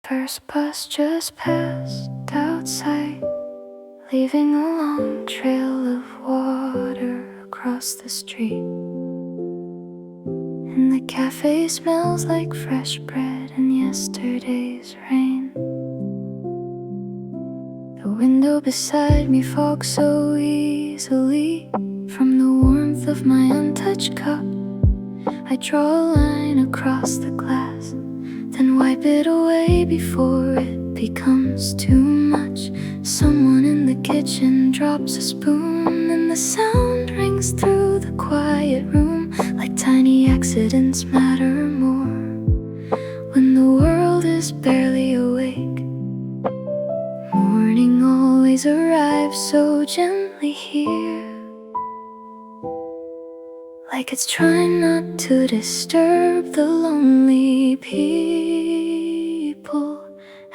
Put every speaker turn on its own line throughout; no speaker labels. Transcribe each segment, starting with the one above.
First bus just passed outside, leaving a long trail of water across the street. And the cafe smells like fresh bread and yesterday's rain. The window beside me fogs so easily from the warmth of my untouched cup. I draw a line across the glass, then wipe it away before it becomes too much. Someone in the kitchen drops a spoon, and the sound rings through the quiet room like tiny accidents matter more when the world is barely awake. Morning always arrives so gently here, like it's trying not to disturb the lonely people.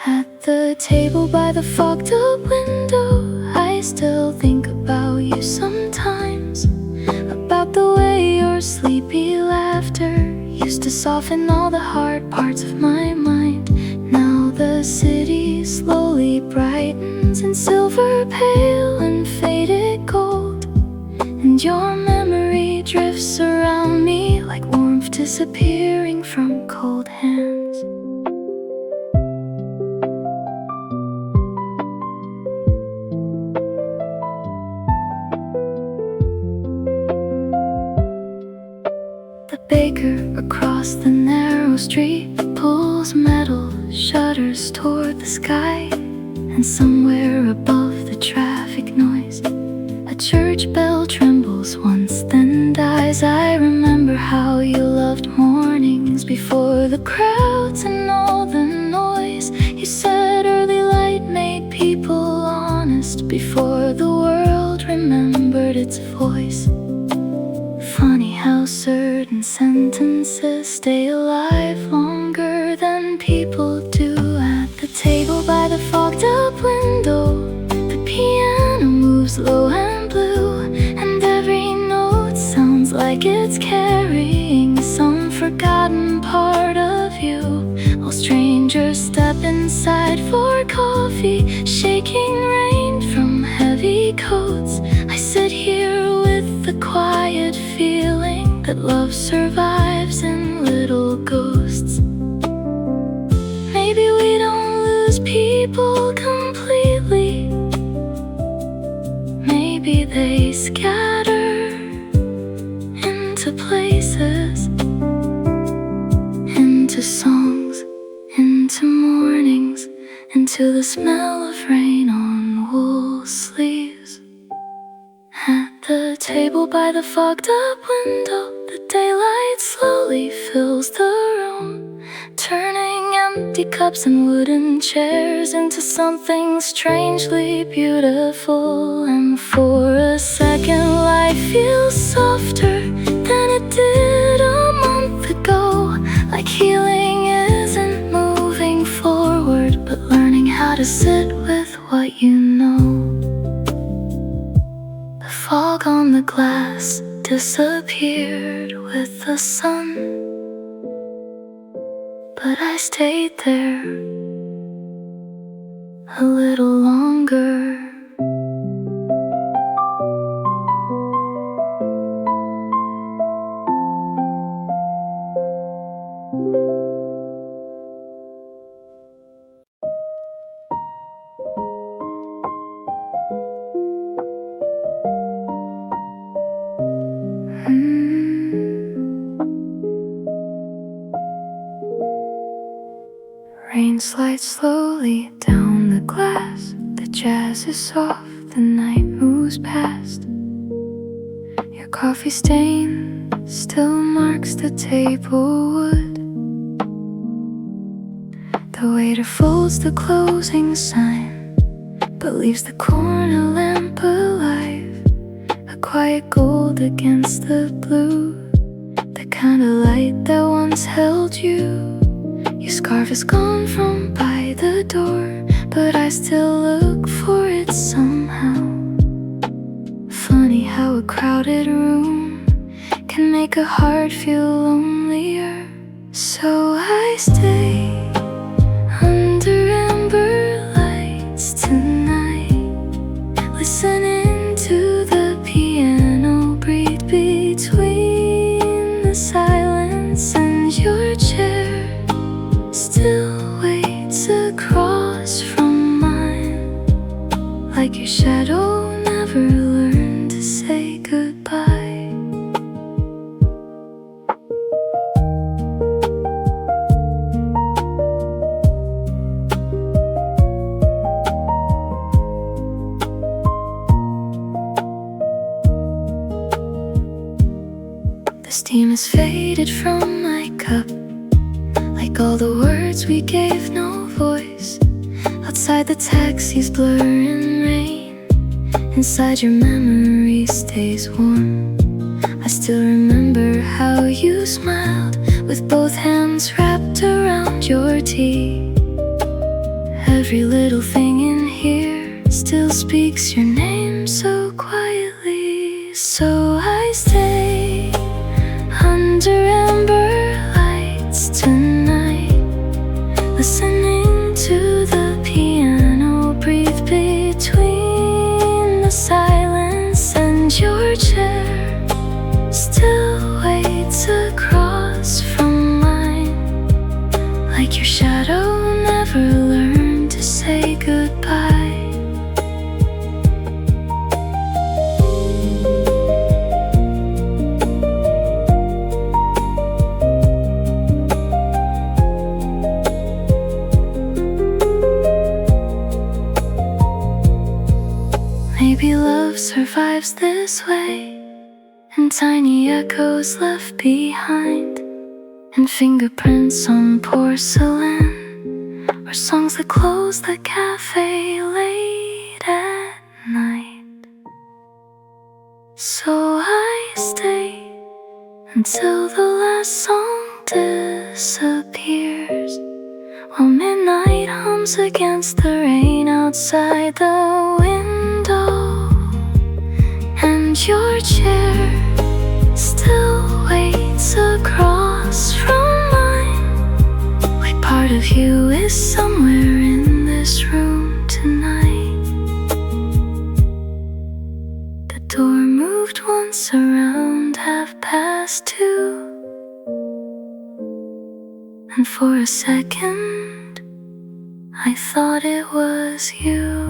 At the table by the fogged up window, I still think about you sometimes, about the way your sleepy laughter used to soften all the hard parts of my mind. Now the city slowly brightens in silver, pale and faded gold, and your memory drifts around me like warmth disappearing from cold hands. The baker across the narrow street pulls metal shutters toward the sky, and somewhere above the traffic noise, a church bell trembles once then dies. I remember how you loved mornings before the crowds and all the noise. You said early light made people honest before the world remembered its voice. Funny how certain sentences stay alive longer than people do. At the table by the fogged up window, the piano moves low and blue, and every note sounds like it's carrying some forgotten part of you. While strangers step inside for coffee, shaking rain from heavy coats, I sit here with the quiet feeling that love survives in little ghosts. Maybe we don't lose people completely, maybe they scatter into places, into songs, into mornings, into the smell of rain on wool sleeves. At the table by the fogged up window, the daylight slowly fills the room, turning empty cups and wooden chairs into something strangely beautiful. And for a second life feels softer than it did a month ago, like healing isn't moving forward but learning how to sit with what you know. The fog on the glass disappeared with the sun, but I stayed there a little longer. Rain slides slowly down the glass, the jazz is soft, the night moves past. Your coffee stain still marks the table wood. The waiter folds the closing sign, but leaves the corner lamp alive, a quiet gold against the blue, the kind of light that once held you. Your scarf is gone from by the door, but I still look for it somehow. Funny how a crowded room can make a heart feel lonelier. So I stay under waits across from mine, like your shadow never learned to say goodbye. The steam has faded from my cup, like all the words we gave no voice. Outside the taxi's blur in rain, inside your memory stays warm. I still remember how you smiled, with both hands wrapped around your tea. Every little thing in here still speaks your name so quietly. So I stay under amber lights tonight, listening to the piano breathe between the silence. And your chair still waits across from mine, like your shadow never learned to say goodbye. Maybe love survives this way, in tiny echoes left behind, and fingerprints on porcelain, or songs that close the cafe late at night. So I stay until the last song disappears, while midnight hums against the rain outside the window. And your chair still waits across from mine, like part of you is somewhere in this room tonight. The door moved once around 2:30, and for a second I thought it was you.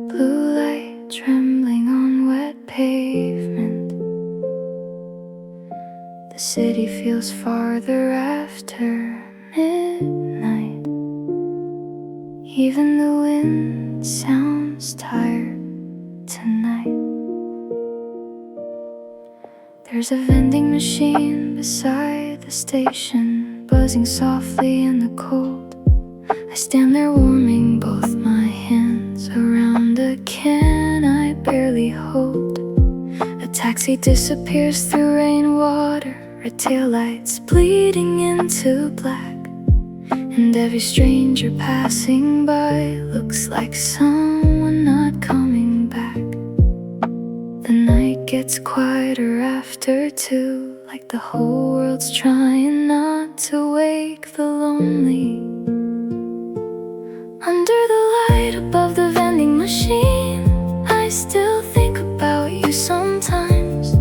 Blue light trembling on wet pavement. The city feels farther after midnight. Even the wind sounds tired tonight. There's a vending machine beside the station, buzzing softly in the cold. I stand there warming both my hands around a can I barely hold. A taxi disappears through rainwater, red taillights bleeding into black, and every stranger passing by looks like someone not coming back. The night gets quieter after 2, like the whole world's trying not to wake the lonely. Under the light above the vending machine, I still think about you sometimes,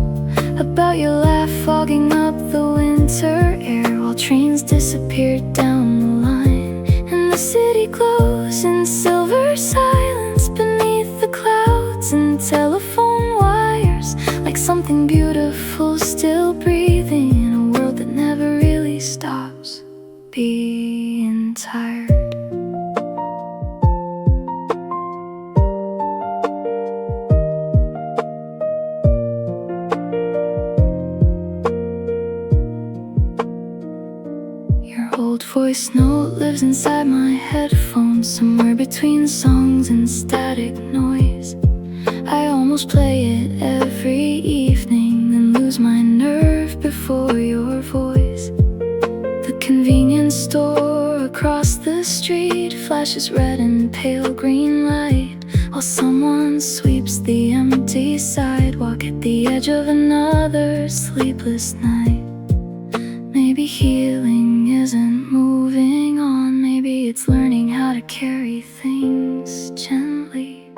about your laugh fogging up the winter air while trains disappeared down the line. And the city glows in silver silence beneath the clouds and telephone wires, like something beautiful still breathing in a world that never really stops being tired. Old voice note lives inside my headphones, somewhere between songs and static noise. I almost play it every evening, then lose my nerve before your voice. The convenience store across the street flashes red and pale green light, while someone sweeps the empty sidewalk at the edge of another sleepless night. Maybe healing isn't moving on, maybe it's learning how to carry things gently.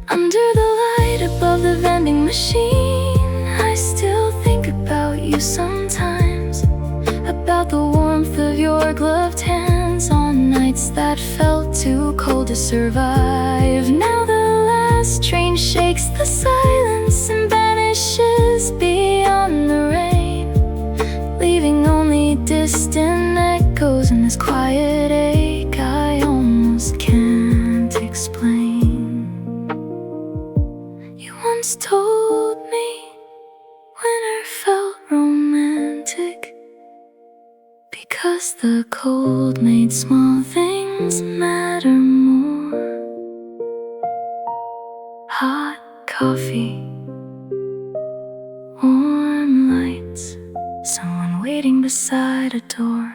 Under the light above the vending vending machine, I still think about you sometimes, about the warmth of your gloved hands on nights that felt too cold to survive. Now the last train shakes the silence and vanishes beyond the rain, leaving only distant echoes in this quiet ache I almost can't explain. You once told me winter felt romantic because the cold made small things matter more. Hot coffee, warm lights, someone waiting beside a door.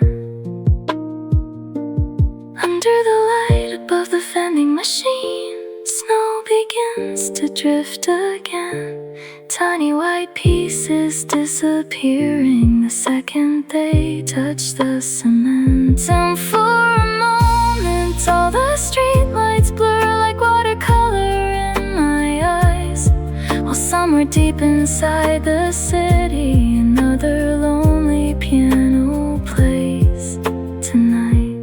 Under the light above the vending machine, snow begins to drift again, tiny white pieces disappearing the second they touch the cement. And for a moment all the streetlights blur like watercolor in my eyes, while somewhere deep inside the city another lonely piano plays tonight.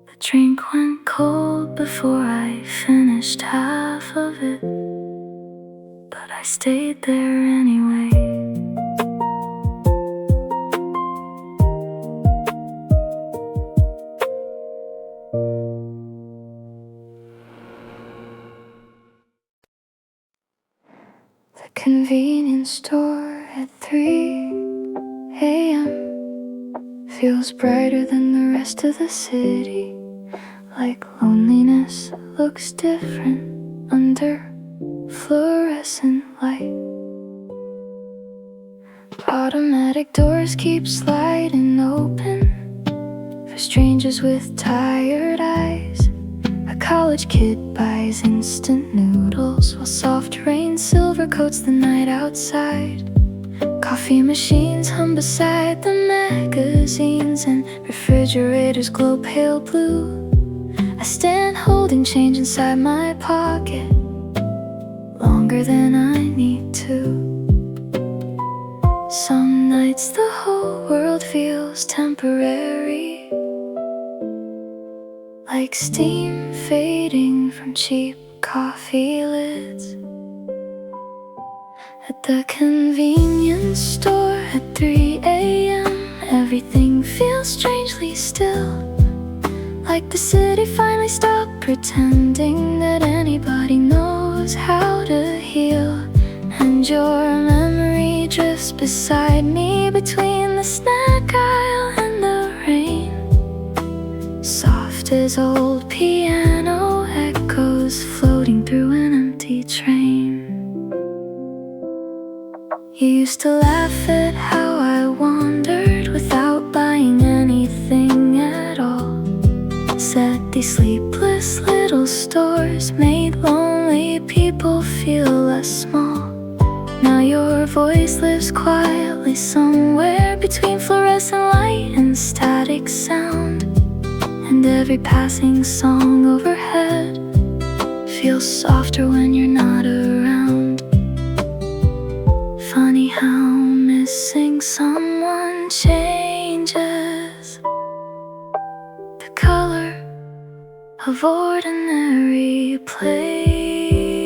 The drink went cold before I finished half of it, but I stayed there anyway. The convenience store at 3 a.m. feels brighter than the rest of the city, like loneliness looks different under fluorescent light. Automatic doors keep sliding open for strangers with tired eyes. A college kid buys instant noodles while soft rain silver coats the night outside. Coffee machines hum beside the magazines, and refrigerators glow pale blue. I stand holding change inside my pocket, longer than I need to. Some nights the whole world feels temporary, like steam fading from cheap coffee lids. At the convenience store at 3 a.m. everything feels strangely still, like the city finally stopped pretending that anybody knows how to heal. And your memory drifts beside me between the snack aisle and the rain, soft as old piano echoes floating through an empty train. You used to laugh at how I wandered without buying anything at all, said these sleepless little stores made lonely people feel less small. Now your voice lives quietly somewhere between fluorescent light and static sound, and every passing song overhead feels softer when you're not around. Funny how missing someone changes the color of ordinary places.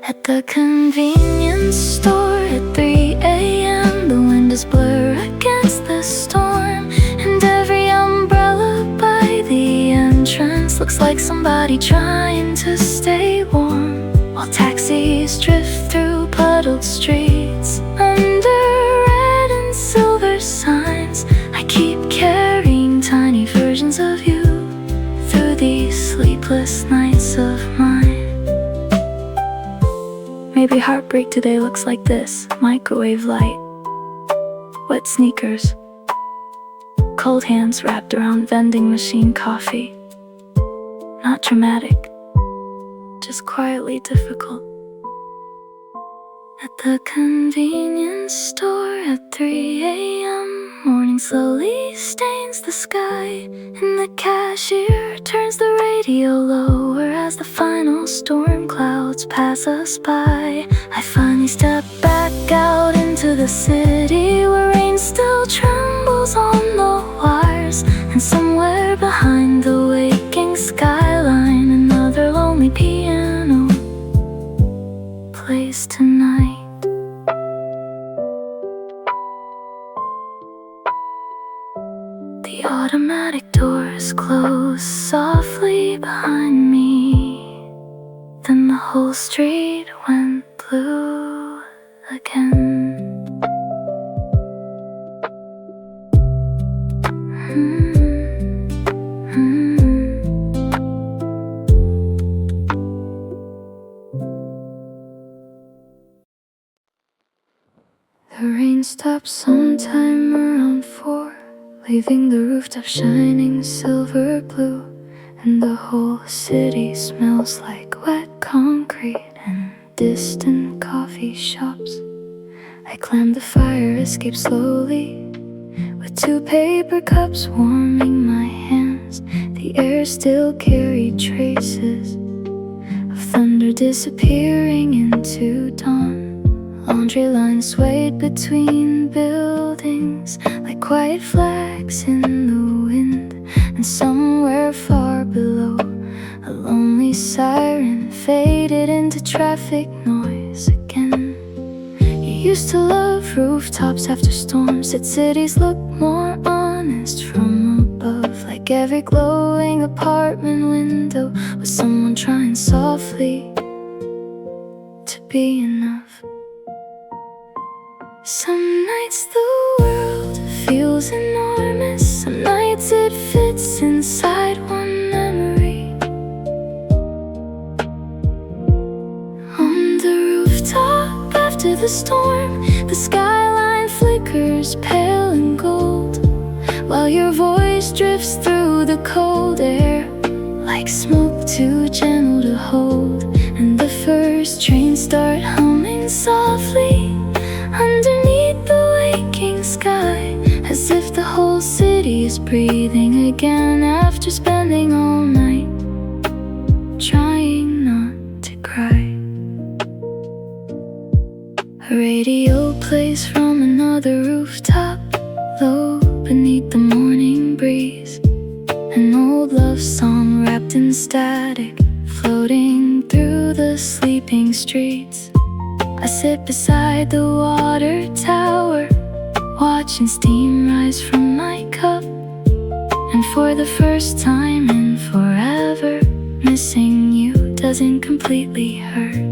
At the convenience store at 3 a.m. the windows blur against the storm, and every umbrella by the entrance looks like somebody trying to stay warm, while taxis drift through puddled streets under red and silver signs. I keep carrying tiny versions of you through these sleepless nights of mine. Maybe heartbreak today looks like this: microwave light, wet sneakers, cold hands wrapped around vending machine coffee. Not dramatic, just quietly difficult. At the convenience store at 3 a.m. morning lightning slowly stains the sky, and the cashier turns the radio lower as the final storm clouds pass us by. I finally step back out into the city, where rain still trembles on the wires, and somewhere behind the waking skyline, another lonely piano plays tonight. The automatic doors close softly behind me. Then the whole street went blue again. The rain stops sometime around 4, leaving the rooftop shining silver blue, and the whole city smells like wet concrete and distant coffee shops. I climb the fire escape slowly, with 2 paper cups warming my hands. The air still carried traces of thunder disappearing into dawn. Laundry lines swayed between buildings like quiet flags in the wind, and somewhere far below, a lonely siren faded into traffic noise again. You used to love rooftops after storms, said cities look more honest from above, like every glowing apartment window was someone trying softly to be enough. Some nights the world feels enormous, some nights it fits inside one memory. On the rooftop after the storm, the skyline flickers pale and gold, while your voice drifts through the cold air like smoke too gentle to hold. And the first trains start humming softly underneath the waking sky, as if the whole city is breathing again after spending all night trying not to cry. A radio plays from another rooftop, low beneath the morning breeze, an old love song wrapped in static, floating through the sleeping streets. I sit beside the water tower, watching steam rise from my cup, and for the first time in forever, missing you doesn't completely hurt.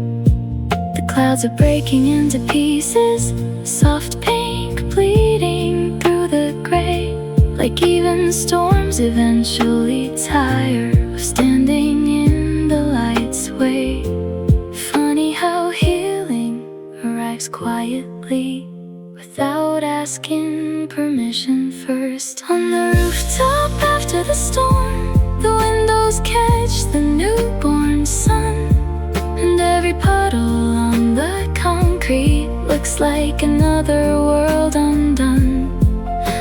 The clouds are breaking into pieces, soft pink bleeding through the gray, like even storms eventually tire of standing in the light's way. Funny how healing arrives quietly, without asking permission first. On the rooftop after the storm, the windows catch the newborn sun, and every puddle on the concrete looks like another world undone,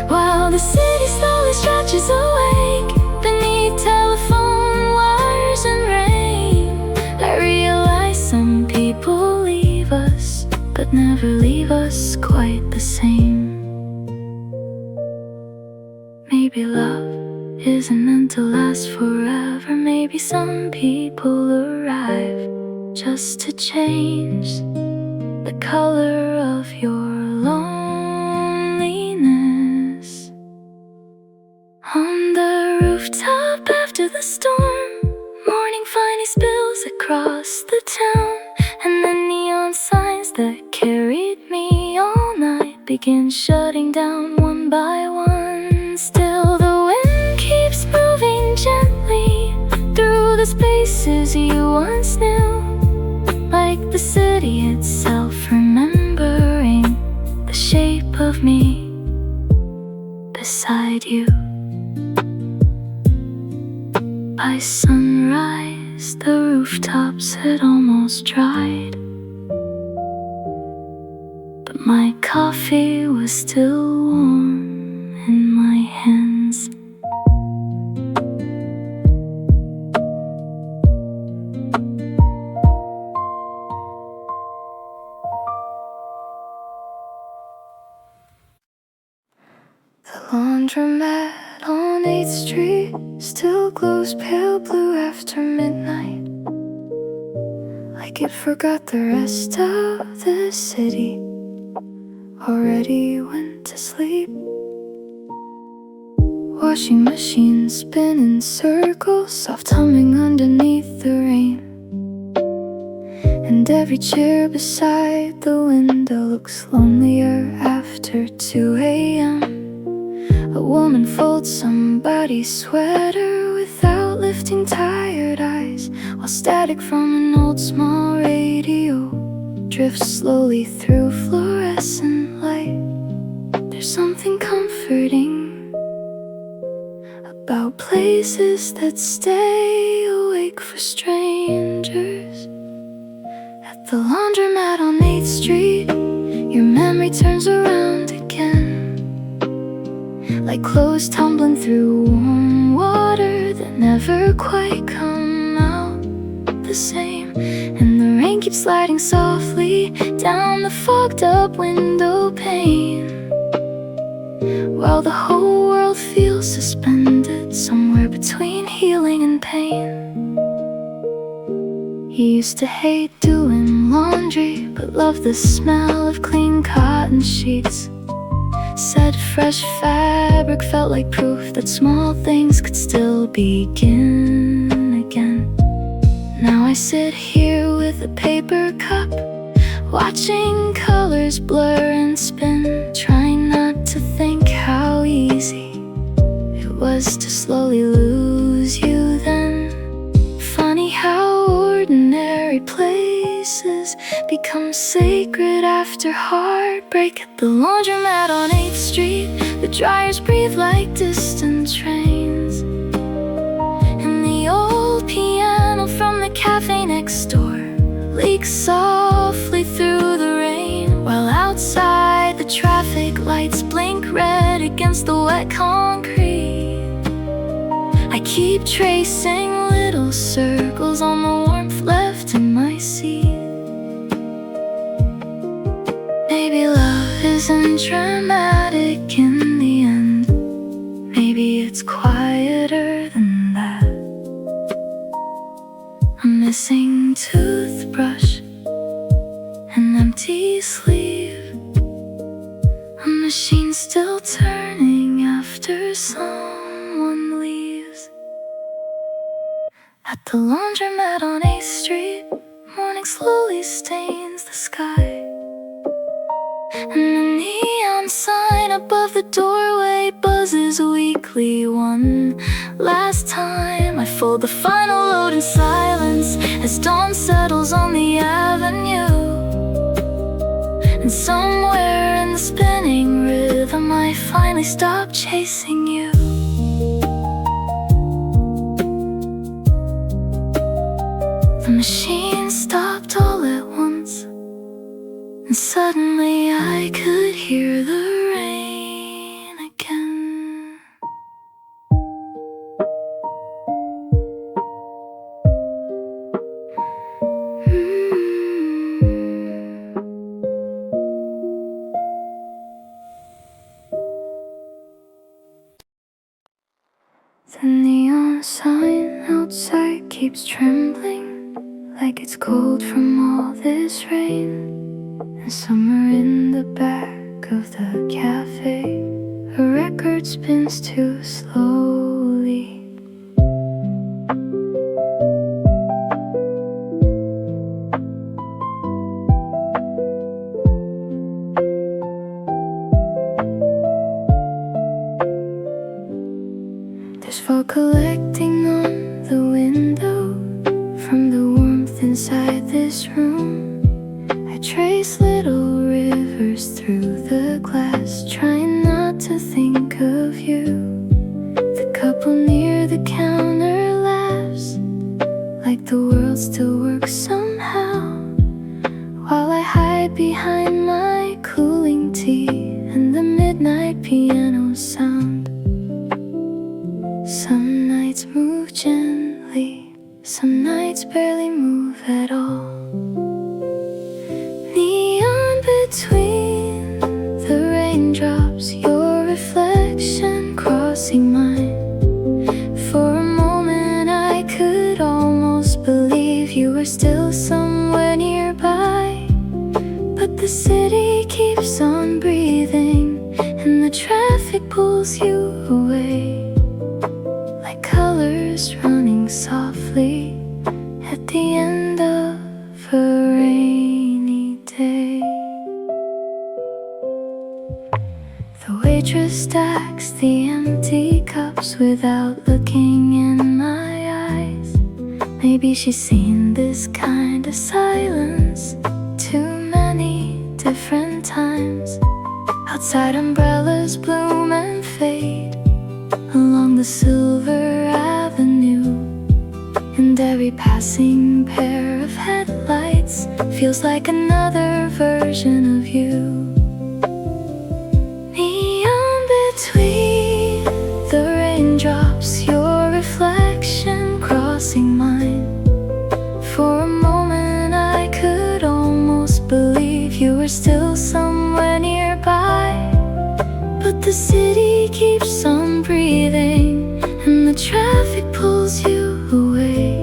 while the city slowly stretches awake beneath telephone wires and rain. I realize some people leave us, but never leave us quite the same. Maybe love isn't meant to last forever. Maybe some people arrive just to change the color of your loneliness. On the rooftop after the storm, morning finally spills across the town, and the neon signs that carried me all night begin shutting down one by one. Still the wind keeps moving gently through the spaces you once knew, like the city itself remembering the shape of me beside you. By sunrise, the rooftops had almost dried, but my coffee was still warm in laundromat on 8th Street still glows pale blue after midnight, like it forgot the rest of the city already went to sleep. Washing machine spin in circles, soft humming underneath the rain, and every chair beside the window looks lonelier after 2 a.m. A woman folds somebody's sweater without lifting tired eyes, while static from an old small radio drifts slowly through fluorescent light. There's something comforting about places that stay awake for strangers. At the laundromat on 8th Street, your memory turns around again, like clothes tumbling through warm water that never quite come out the same. And the rain keeps sliding softly down the fogged up window pane, while the whole world feels suspended somewhere between healing and pain. He used to hate doing laundry, but loved the smell of clean cotton sheets. Said fresh fabric felt like proof that small things could still begin again. Now I sit here with a paper cup, watching colors blur and spin, trying not to think how easy it was to slowly lose you then. Funny how ordinary places become sacred after heartbreak. At the laundromat on 8th Street, the dryers breathe like distant trains, and the old piano from the cafe next door leaks softly through the rain, while outside the traffic lights blink red against the wet concrete. I keep tracing little circles on the warmth left in my seat. Maybe love isn't dramatic in the end. Maybe it's quieter than that. A missing toothbrush, an empty sleeve, a machine still turning after someone leaves. At the laundromat on 8th Street, morning slowly stains the sky, and the neon sign above the doorway buzzes weakly one last time. I fold the final load in silence as dawn settles on the avenue, and somewhere in the spinning rhythm I finally stop chasing you. The machine stopped all at once, and suddenly I could hear the rain again. The neon sign outside keeps trembling, like it's cold from all this rain. And somewhere in the back of the cafe, a record spins too slowly. There's fog collecting on the window from the warmth inside this room. I trace little rivers through the glass, trying not to think of you. The couple near the counter laughs, like the world still works somehow, while I hide behind my cooling tea and the midnight piano sound. Some nights move gently, some nights barely move at all. Between the raindrops, your reflection crosses traffic pulls you away, like colors running softly at the end of a rainy day. The waitress stacks the empty cups without looking in my eyes. Maybe she's seen this kind of silence too many different times. Outside, umbrellas bloom and fade along the silver avenue, and every passing pair of headlights feels like another version of you. Neon between the raindrops, your reflection crossing mine. For a moment I could almost believe you were still somewhere nearby. But the city keeps on breathing, and the traffic pulls you away,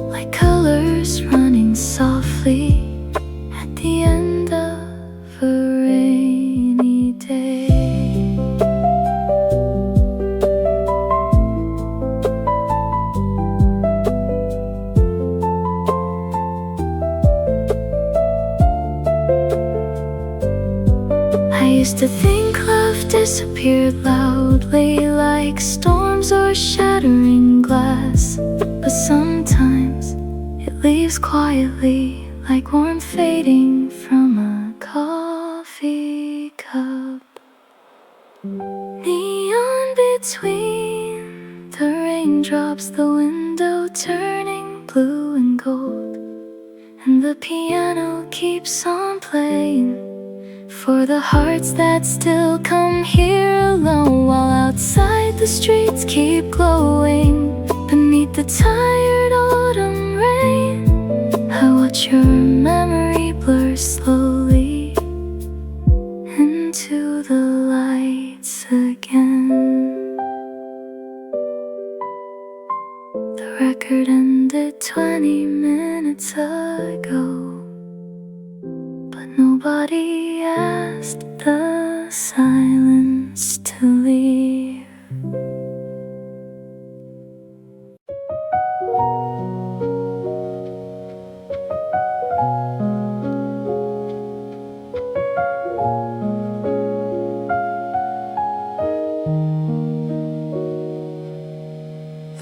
like colors running softly at the end of a rainy day. I used to think love disappeared loudly, like storms or shattering glass. But sometimes it leaves quietly, like warmth fading from a coffee cup. Neon between the raindrops, the window turning blue and gold, and the piano keeps on playing for the hearts that still come here alone, while outside the streets keep glowing beneath the tired autumn rain. I watch your memory blur slowly into the lights again. The record ended 20 minutes ago, but nobody asked the silence to leave.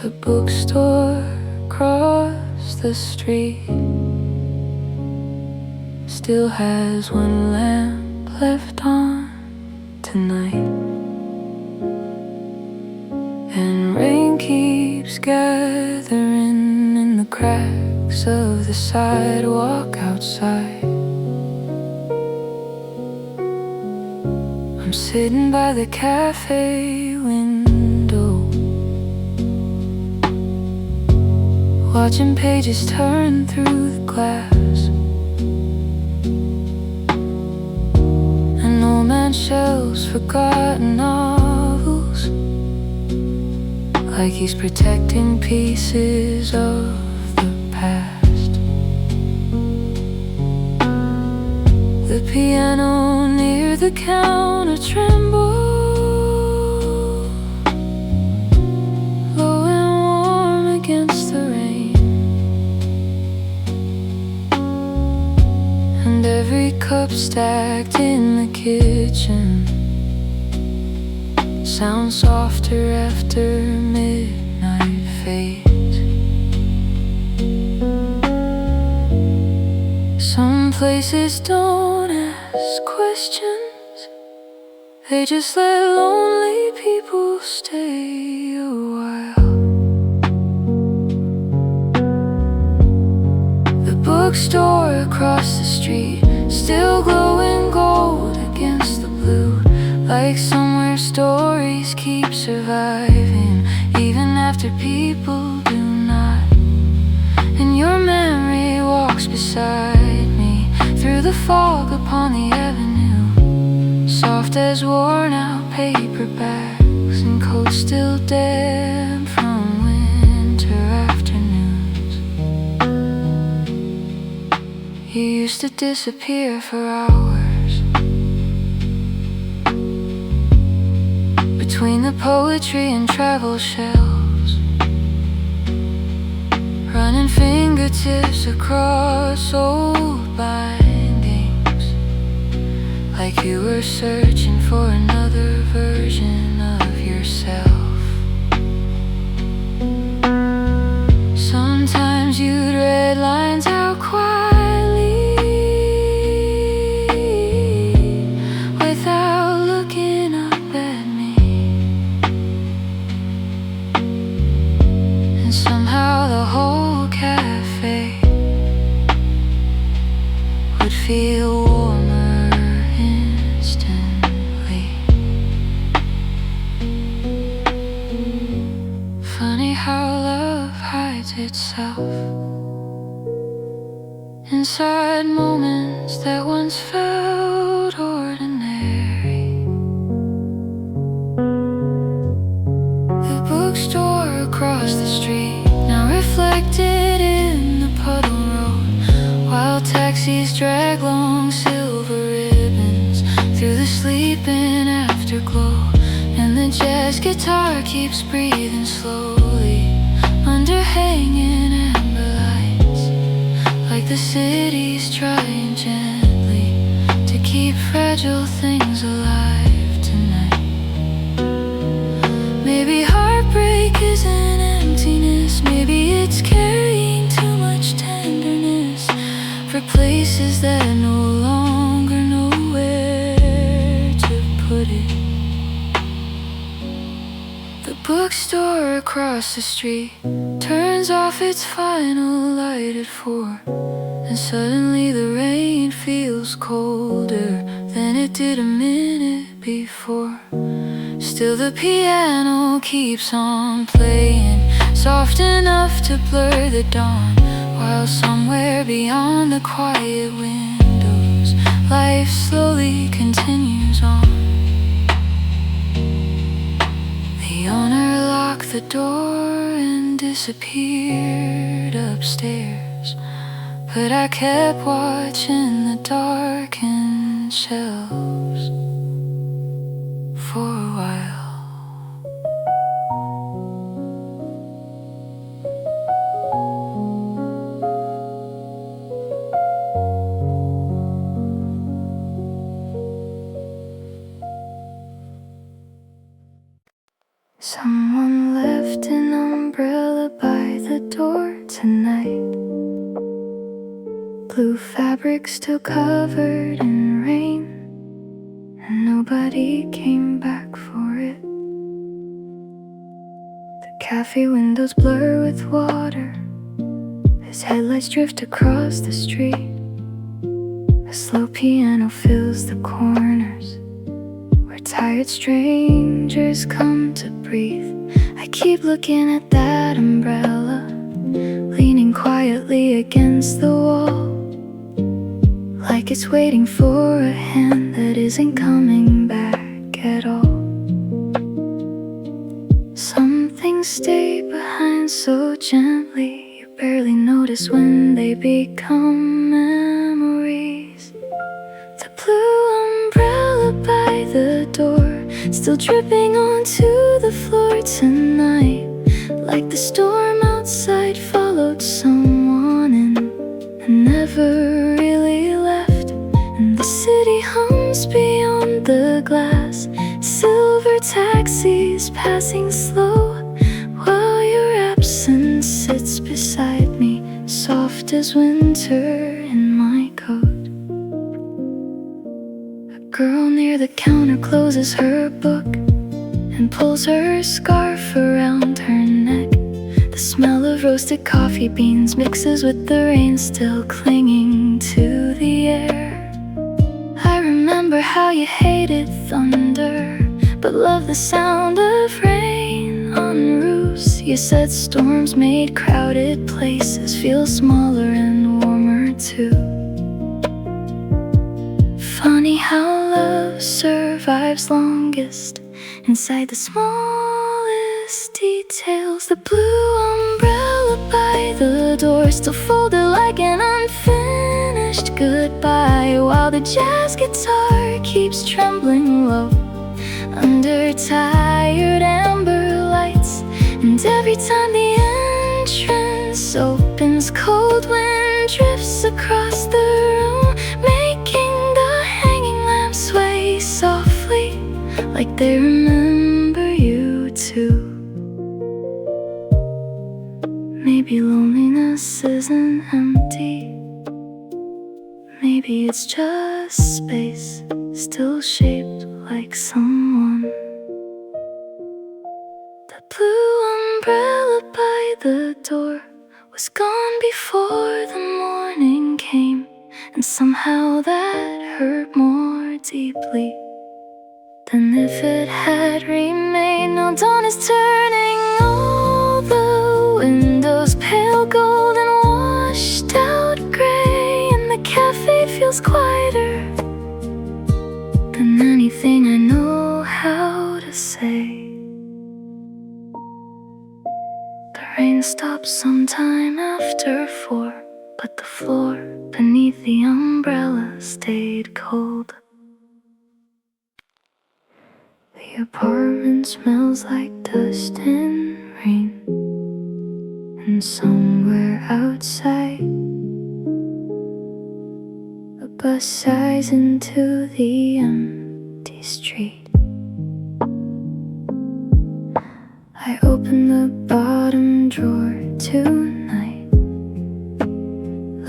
The bookstore across the street still has one lamp left on tonight, and rain keeps gathering in the cracks of the sidewalk outside. I'm sitting by the cafe window, watching pages turn through the glass. An old man shelves forgotten novels, like he's protecting pieces of the past. The piano near the counter trembles, low and warm against the rain, and every cup stacked in the kitchen sounds softer after midnight fades. Some places don't ask questions, they just let lonely people stay a while. The bookstore across the street still glowing gold against the blue, like somewhere stories keep surviving even after people do not. And your memory walks beside me through the fog upon the avenue, soft as worn out paperbacks and coats still damp from winter afternoons. You used to disappear for hours, between the poetry and travel shelves, running fingertips across old bindings, like you were searching for another version of yourself. Sometimes you'd read lines out quietly, without looking up at me, and somehow the whole cafe would feel warmer instantly. Funny how love hides itself inside moments that once felt ordinary. The bookstore across the street, now reflected in the puddle road, while taxis drag long silver ribbons through the sleeping afterglow, and the jazz guitar keeps breathing slowly under hanging amber lights, like the city's trying gently to keep fragile things alive tonight. Maybe heartbreak is an emptiness, maybe it's carrying too much tenderness for places that no longer know where to put it. The bookstore across the street turns off its final light at 4, and suddenly the rain feels colder than it did a minute before. Still the piano keeps on playing, soft enough to blur the dawn, while somewhere beyond the quiet windows, life slowly continues on. The owner locked the door and disappeared upstairs, but I kept watching the darkened shelves for a while. Someone left an umbrella by the door tonight, blue fabric still covered in rain, and nobody came back for it. The cafe windows blur with water as headlights drift across the street. A slow piano fills the corners where tired strangers come to breathe. I keep looking at that umbrella, leaning quietly against the wall, like it's waiting for a hand that isn't coming back at all. Some things stay behind so gently, you barely notice when they become memories. The blue umbrella by the door, still dripping onto the floor tonight, like the storm outside followed someone in and never really left. And the city hums beyond the glass, silver taxis passing slow, while your absence sits beside me, soft as winter in my coat. A girl near the counter closes her book and pulls her scarf around her neck. The smell of roasted coffee beans mixes with the rain still clinging to the air. I remember how you hated thunder, but loved the sound of rain on roofs. You said storms made crowded places feel smaller and warmer too. Funny how love survives longest inside the smallest details. The blue umbrella by the door, still folded like an unfinished goodbye, while the jazz guitar keeps trembling low under tired amber lights. And every time the entrance opens, cold wind drifts across the room, making the hanging lamps sway softly, like they remember you too. Maybe loneliness isn't empty. Maybe it's just space, still shaped like someone. The blue umbrella by the door was gone before the morning came, and somehow that hurt more deeply than if it had remained. Now dawn is turning, all the windows pale gold and washed out gray, and the cafe feels quieter than anything I know how to say. The rain stopped sometime after 4, but the floor beneath the umbrella stayed cold. The apartment smells like dust and rain, and somewhere outside a bus sighs into the empty street. I open the bottom drawer tonight,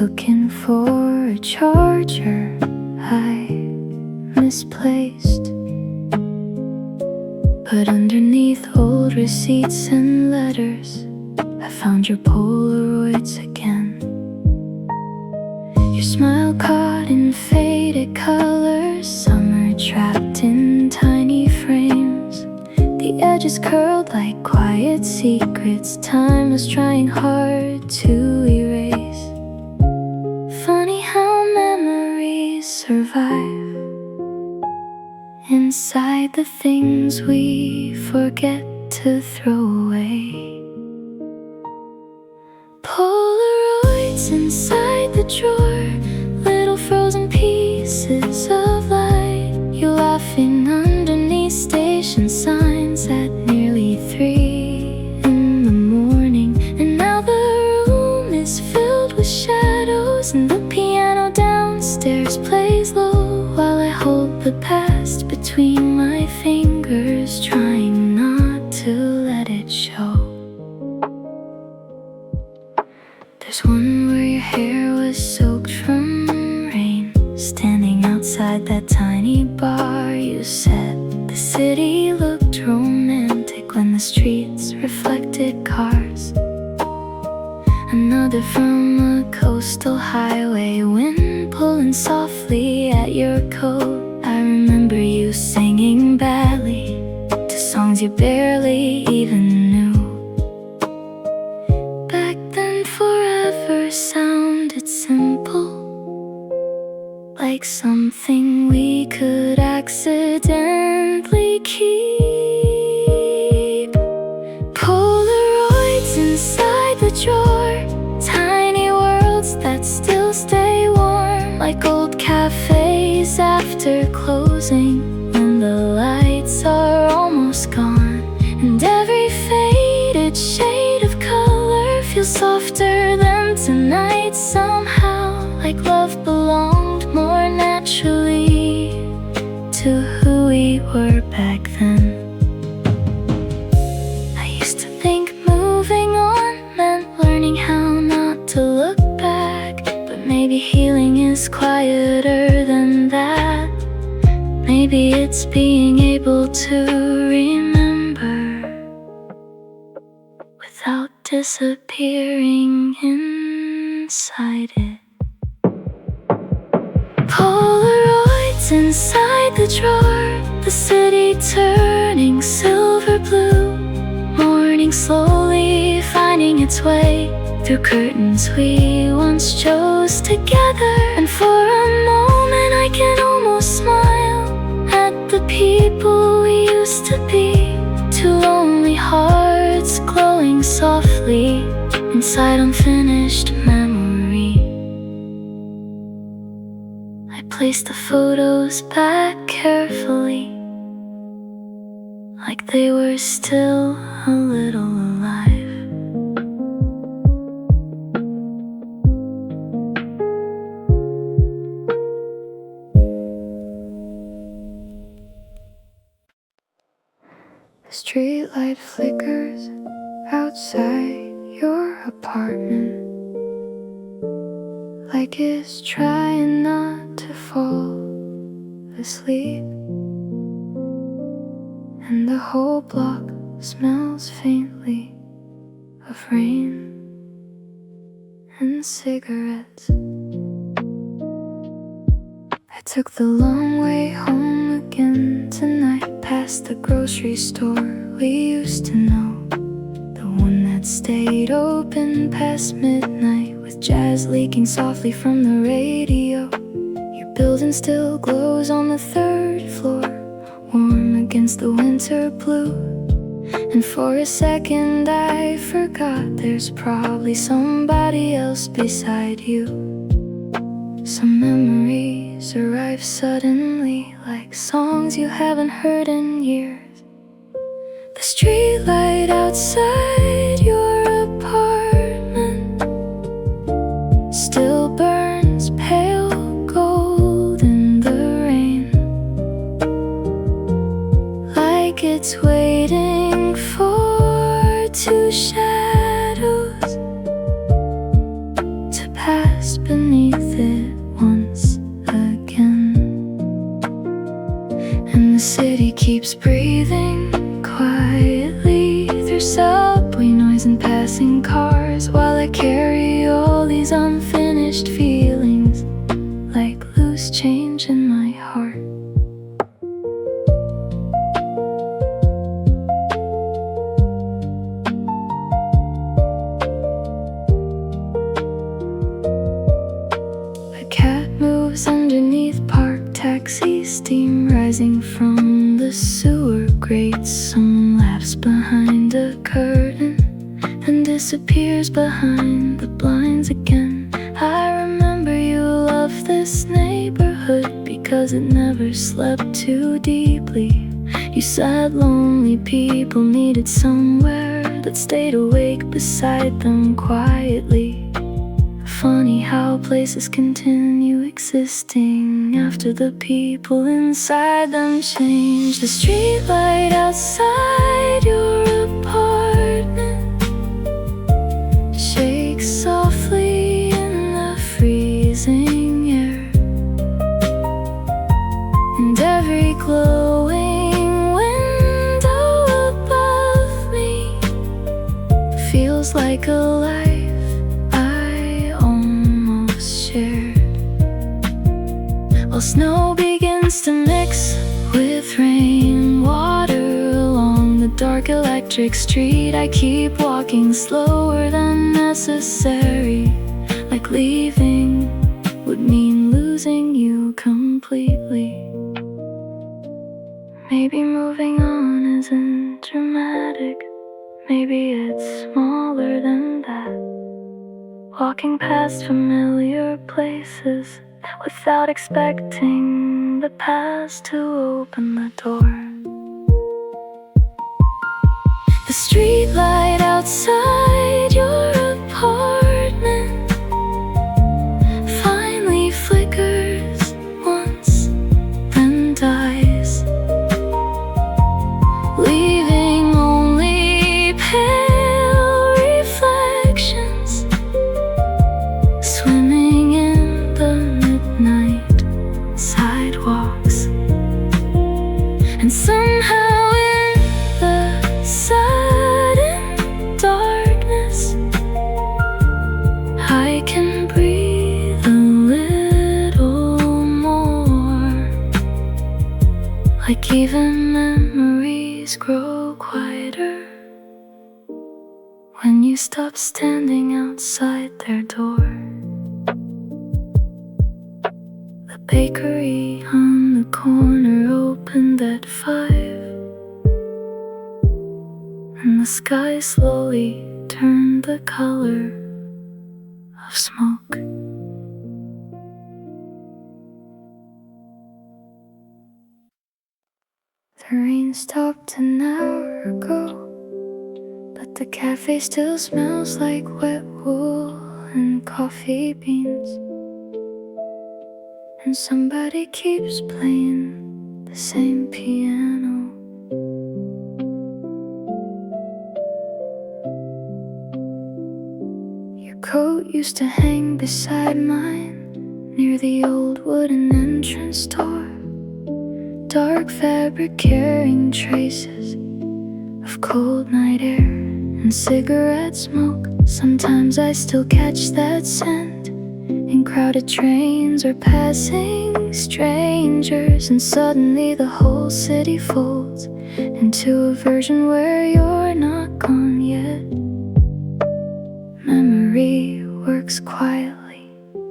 looking for a charger I misplaced. But underneath old receipts and letters, I found your Polaroids again. Your smile caught in faded colors, summer trapped in tiny frames. The edges curled like quiet secrets time was trying hard to erase. Funny how memories survive inside the things we forget to throw away. Polaroids inside the drawer, little frozen pieces of light. You laughing underneath station signs at nearly 3 in the morning. And now the room is filled with shadows, and the piano downstairs plays low, while I hold the past between my fingers, trying not to let it show. There's one where your hair was soaked from rain, standing outside that tiny bar. You said the city looked romantic when the streets reflected cars. Another from a coastal highway, wind pulling softly at your coat. I remember you singing badly to songs you barely even knew. Back then forever sounded simple, like something we could accidentally keep. Polaroids inside the drawer, tiny worlds that still stay warm, like old cafes after closing, when the lights are almost gone. And every faded shade of color feels softer than tonight somehow, like love belonged more naturally to who we were back then. I used to think moving on meant learning how not to look back, but maybe healing is quieter than that. Maybe it's being able to remember without disappearing inside it. Polaroids inside the drawer, the city turning silver blue, morning slowly finding its way through curtains we once chose together. And for a moment I can almost smile at the people we used to be, two lonely hearts glowing softly inside unfinished memory. I placed the photos back carefully, like they were still a little alive. The streetlight flickers outside your apartment, like it's trying not to fall asleep. And the whole block smells faintly of rain and cigarettes. I took the long way home again tonight, past the grocery store we used to know, the one that stayed open past midnight, with jazz leaking softly from the radio. Your building still glows on the third floor, warm against the winter blue. And for a second I forgot there's probably somebody else beside you. Some memories arrive suddenly, like songs you haven't heard in years. The streetlight outside your apartment still burns pale gold in the rain, like it's waiting for two shadows to pass beneath it once again. And the city keeps breathing quietly through subway noise and passing cars, while I carry all these unfinished feelings like loose change in my heart. A cat moves underneath parked taxis, steam rising from the sewer grates. Someone laughs behind a curtain and disappears behind the blinds again. I remember you loved this neighborhood because it never slept too deeply. You said lonely people needed somewhere that stayed awake beside them quietly. Funny how places continue existing after the people inside them change. The streetlight outside your apartment shakes softly in the freezing air, and every glowing window above me feels like a life while snow begins to mix with rainwater along the dark electric street. I keep walking slower than necessary, like leaving would mean losing you completely. Maybe moving on isn't dramatic, maybe it's smaller than that. Walking past familiar places without expecting the past to open the door. The streetlight outside your apartment finally flickers once, then dies, leaving only pale reflections swimming in the midnight sidewalks. And somehow in the sudden darkness I can breathe a little more, like even memories grow quieter when you stop standing outside their door. The bakery on the corner opened at 5, and the sky slowly turned the color of smoke. The rain stopped an hour ago, but the cafe still smells like wet wool and coffee beans. And somebody keeps playing the same piano. Your coat used to hang beside mine, near the old wooden entrance door. Dark fabric carrying traces of cold night air and cigarette smoke. Sometimes I still catch that scent in crowded trains or passing strangers, and suddenly the whole city folds into a version where you're not gone yet. Memory works quietly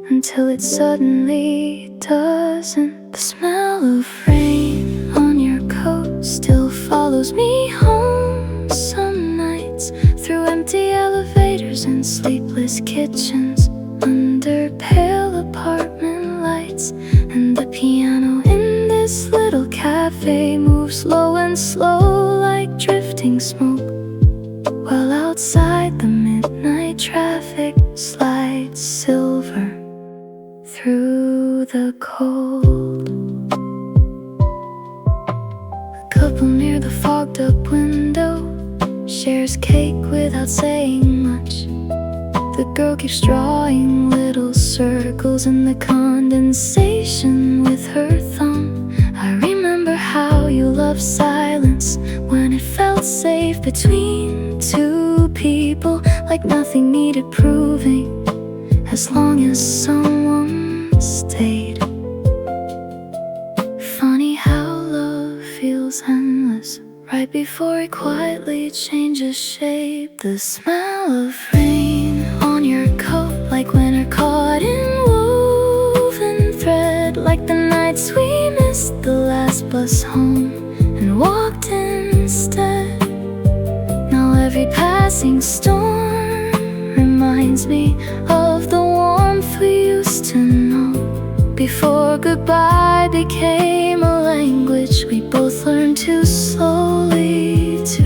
until it suddenly doesn't. The smell of rain on your coat still follows me home some nights, through empty elevators and sleepless kitchens, under pale apartment lights. And the piano in this little cafe moves slow and slow like drifting smoke, while outside the midnight traffic slides silver through the cold. A couple near the fogged up window shares cake without saying much. The girl keeps drawing little circles in the condensation with her thumb. I remember how you loved silence when it felt safe between two people, like nothing needed proving as long as someone stayed. Funny how love feels endless right before it quietly changes shape. The smell of rain on your coat, like winter caught in woven thread, like the nights we missed the last bus home and walked instead. Now every passing storm reminds me of the warmth we used to know, before goodbye became a language we both learned too slowly to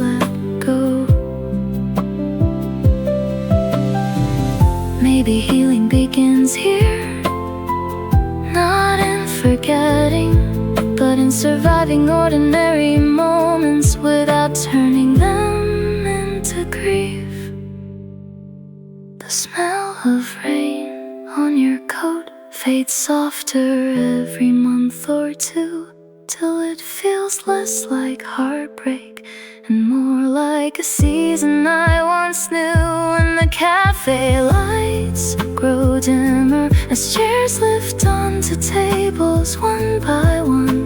let go. Maybe healing begins here, not in forgetting, but in surviving ordinary moments without turning them into grief. The smell of rain on your coat fades softer every month or two, till it feels less like heartbreak and more like a season I once knew. And the cafe lights grow dimmer as chairs lift onto tables one by one,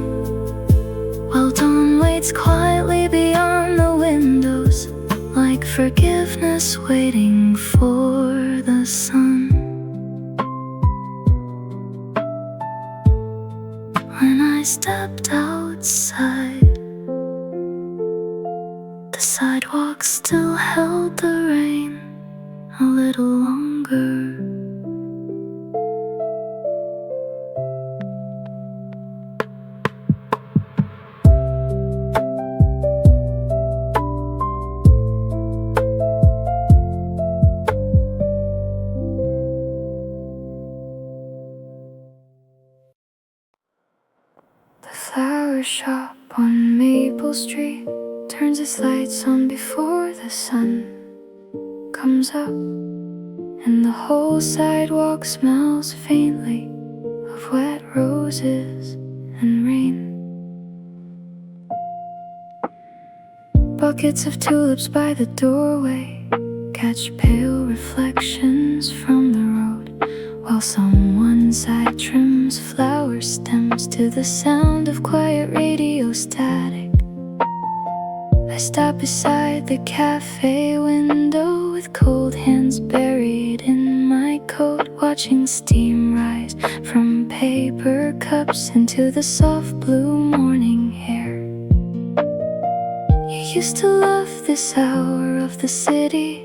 while dawn waits quietly beyond the windows, like forgiveness waiting for the sun. When I stepped outside, the sidewalk still held the rain a little longer. The flower shop on Maple Street turns its lights on before the sun comes up, and the whole sidewalk smells faintly of wet roses and rain. Buckets of tulips by the doorway catch pale reflections from the road, while someone side trims flower stems to the sound of quiet radio static. I stop beside the cafe window with cold hands buried in my coat, watching steam rise from paper cups into the soft blue morning air. You used to love this hour of the city,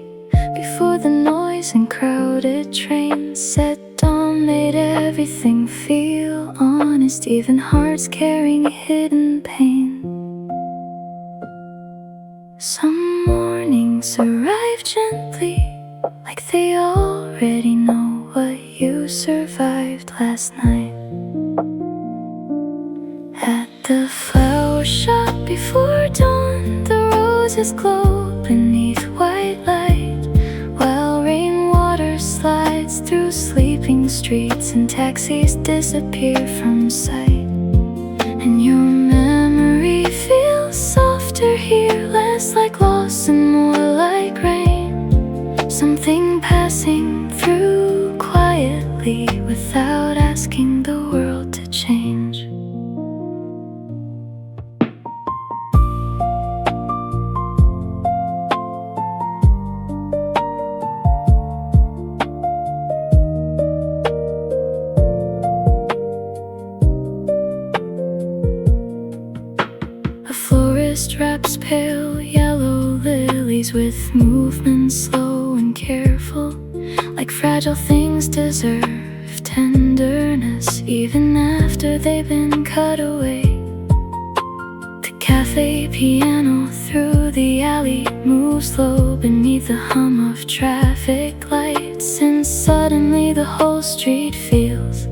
before the noise and crowded trains set dawn made everything feel honest, even hearts carrying hidden pain. drinks arrive gently, like they already know what you survived last night. At the flower shop before dawn, the roses glow beneath white light, while rainwater slides through sleeping streets and taxis disappear from sight. And your memory feels softer here, less like loss and more like rain, something passing through quietly without asking the world to change. Wraps pale yellow lilies with movements slow and careful, like fragile things deserve tenderness even after they've been cut away. The cafe piano through the alley moves low beneath the hum of traffic lights, and suddenly the whole street feels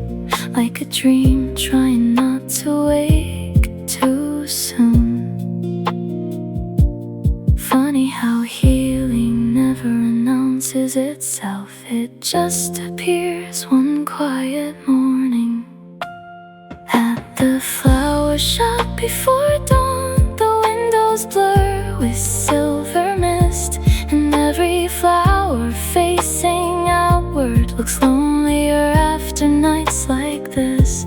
like a dream trying not to wake too soon. Funny how healing never announces itself, it just appears one quiet morning. At the flower shop before dawn, the windows blur with silver mist, and every flower facing outward looks lonelier after nights like this.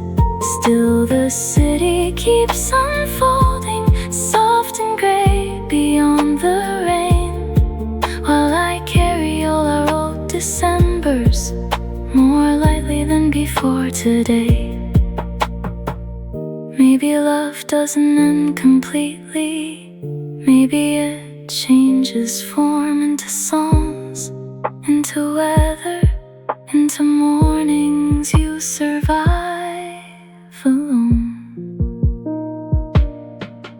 Still the city keeps unfolding, soft and grey beyond the rain, while I carry all our old Decembers more lightly than before today. Maybe love doesn't end completely, maybe it changes form into songs, into weather, into mornings you survive alone.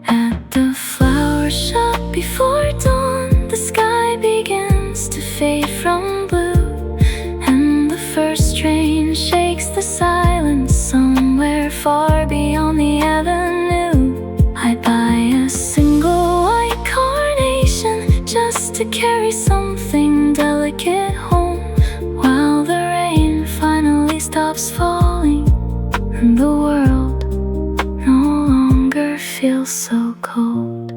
At the flower shop before dawn, the sky begins to fade from blue, and the first train shakes the silence somewhere far beyond the avenue. I buy a single white carnation just to carry something delicate home, while the rain finally stops falling and the world no longer feels so cold.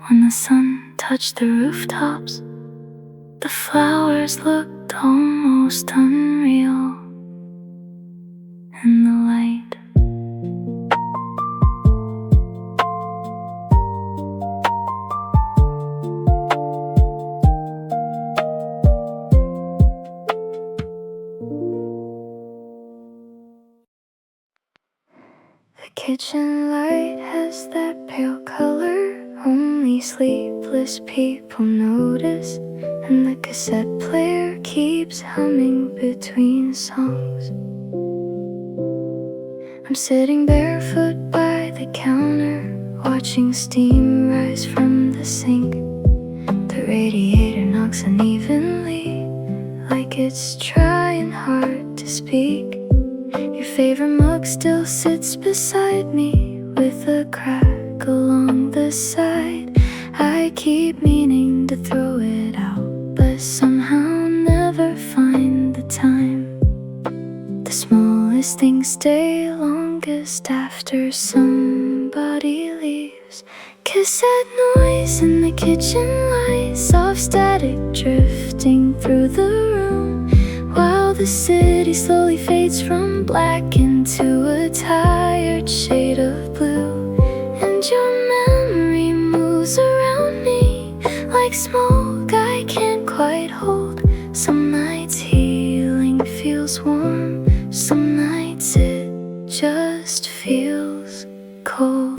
When the sun touched the rooftops, the flowers looked almost unreal in the light. The kitchen light has that pale color only sleepless people notice, and the cassette player keeps humming between songs. I'm sitting barefoot by the counter, watching steam rise from the sink. The radiator knocks unevenly, like it's trying hard to speak. Your favorite mug still sits beside me, with a crack along the side. I keep meaning to throw it out, but somehow never find the time. The smallest things stay longest after somebody leaves. Cassette noise in the kitchen light, soft static drifting through the room, while the city slowly fades from black into a tired shade of blue. And your memory moves around me like smoke I can't quite hold. Some nights healing feels warm, some nights it just feels cold.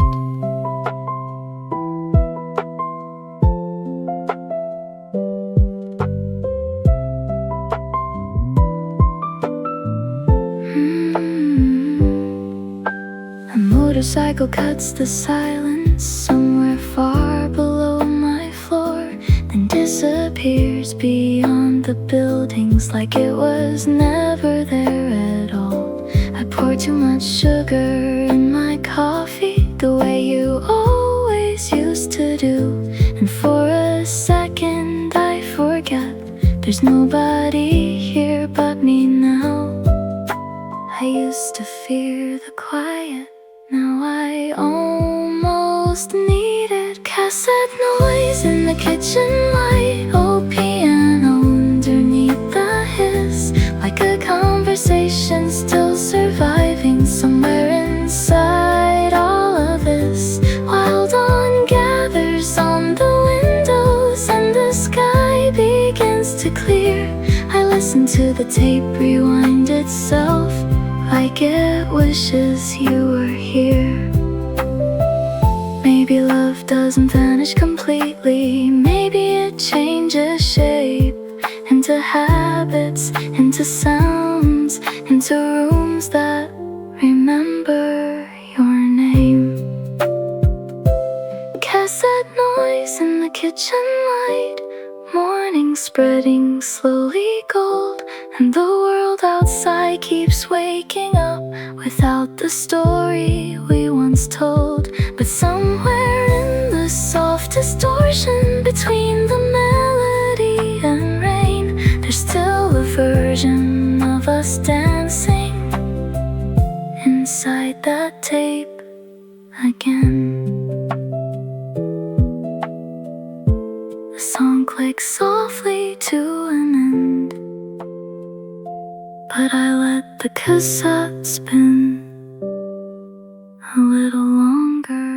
A motorcycle cuts the silence somewhere far buildings like it was never there at all. I pour too much sugar in my coffee, the way you always used to do. And for a second I forget there's nobody here but me now. I used to fear the quiet, now I almost need it. Cassette noise in the kitchen light, old piano underneath the hiss, like a conversation still surviving somewhere inside all of this. Wild dawn gathers on the windows and the sky begins to clear. I listen to the tape rewind itself, I get wishes you were here. Maybe love doesn't vanish completely, maybe it changes shape into habits, into sounds, into rooms that remember your name. Cassette noise in the kitchen light, morning spreading slowly gold, and the world outside keeps waking up without the story we once told. But somewhere in the soft distortion between the melody and rain, there's still a version of us dancing inside that tape again. The song clicks softly to an end, but I let the cassette spin a little longer.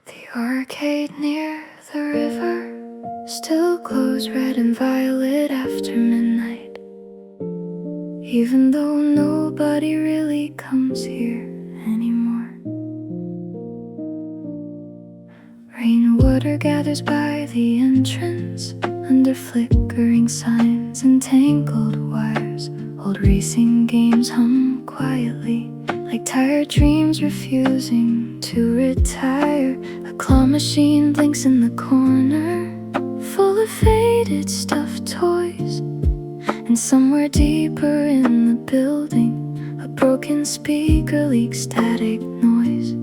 The arcade near the river still glows red and violet after midnight, even though nobody really comes here anymore. Rainwater gathers by the entrance, under flickering signs and tangled wires. Old racing games hum quietly, like tired dreams refusing to retire. A claw machine blinks in the corner, full of faded stuffed toys. And somewhere deeper in the building, a broken speaker leaks static noise.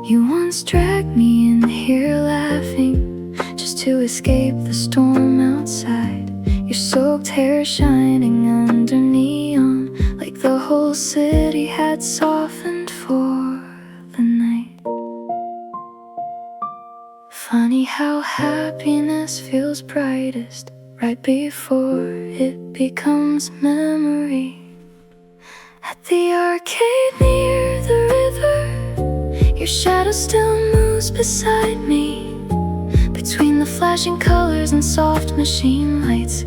You once dragged me in here laughing, just to escape the storm outside. Your soaked hair shining under neon, like the whole city had softened for the night. Funny how happiness feels brightest right before it becomes memory. At the arcade near the river, your shadow still moves beside me, between the flashing colors and soft machine lights,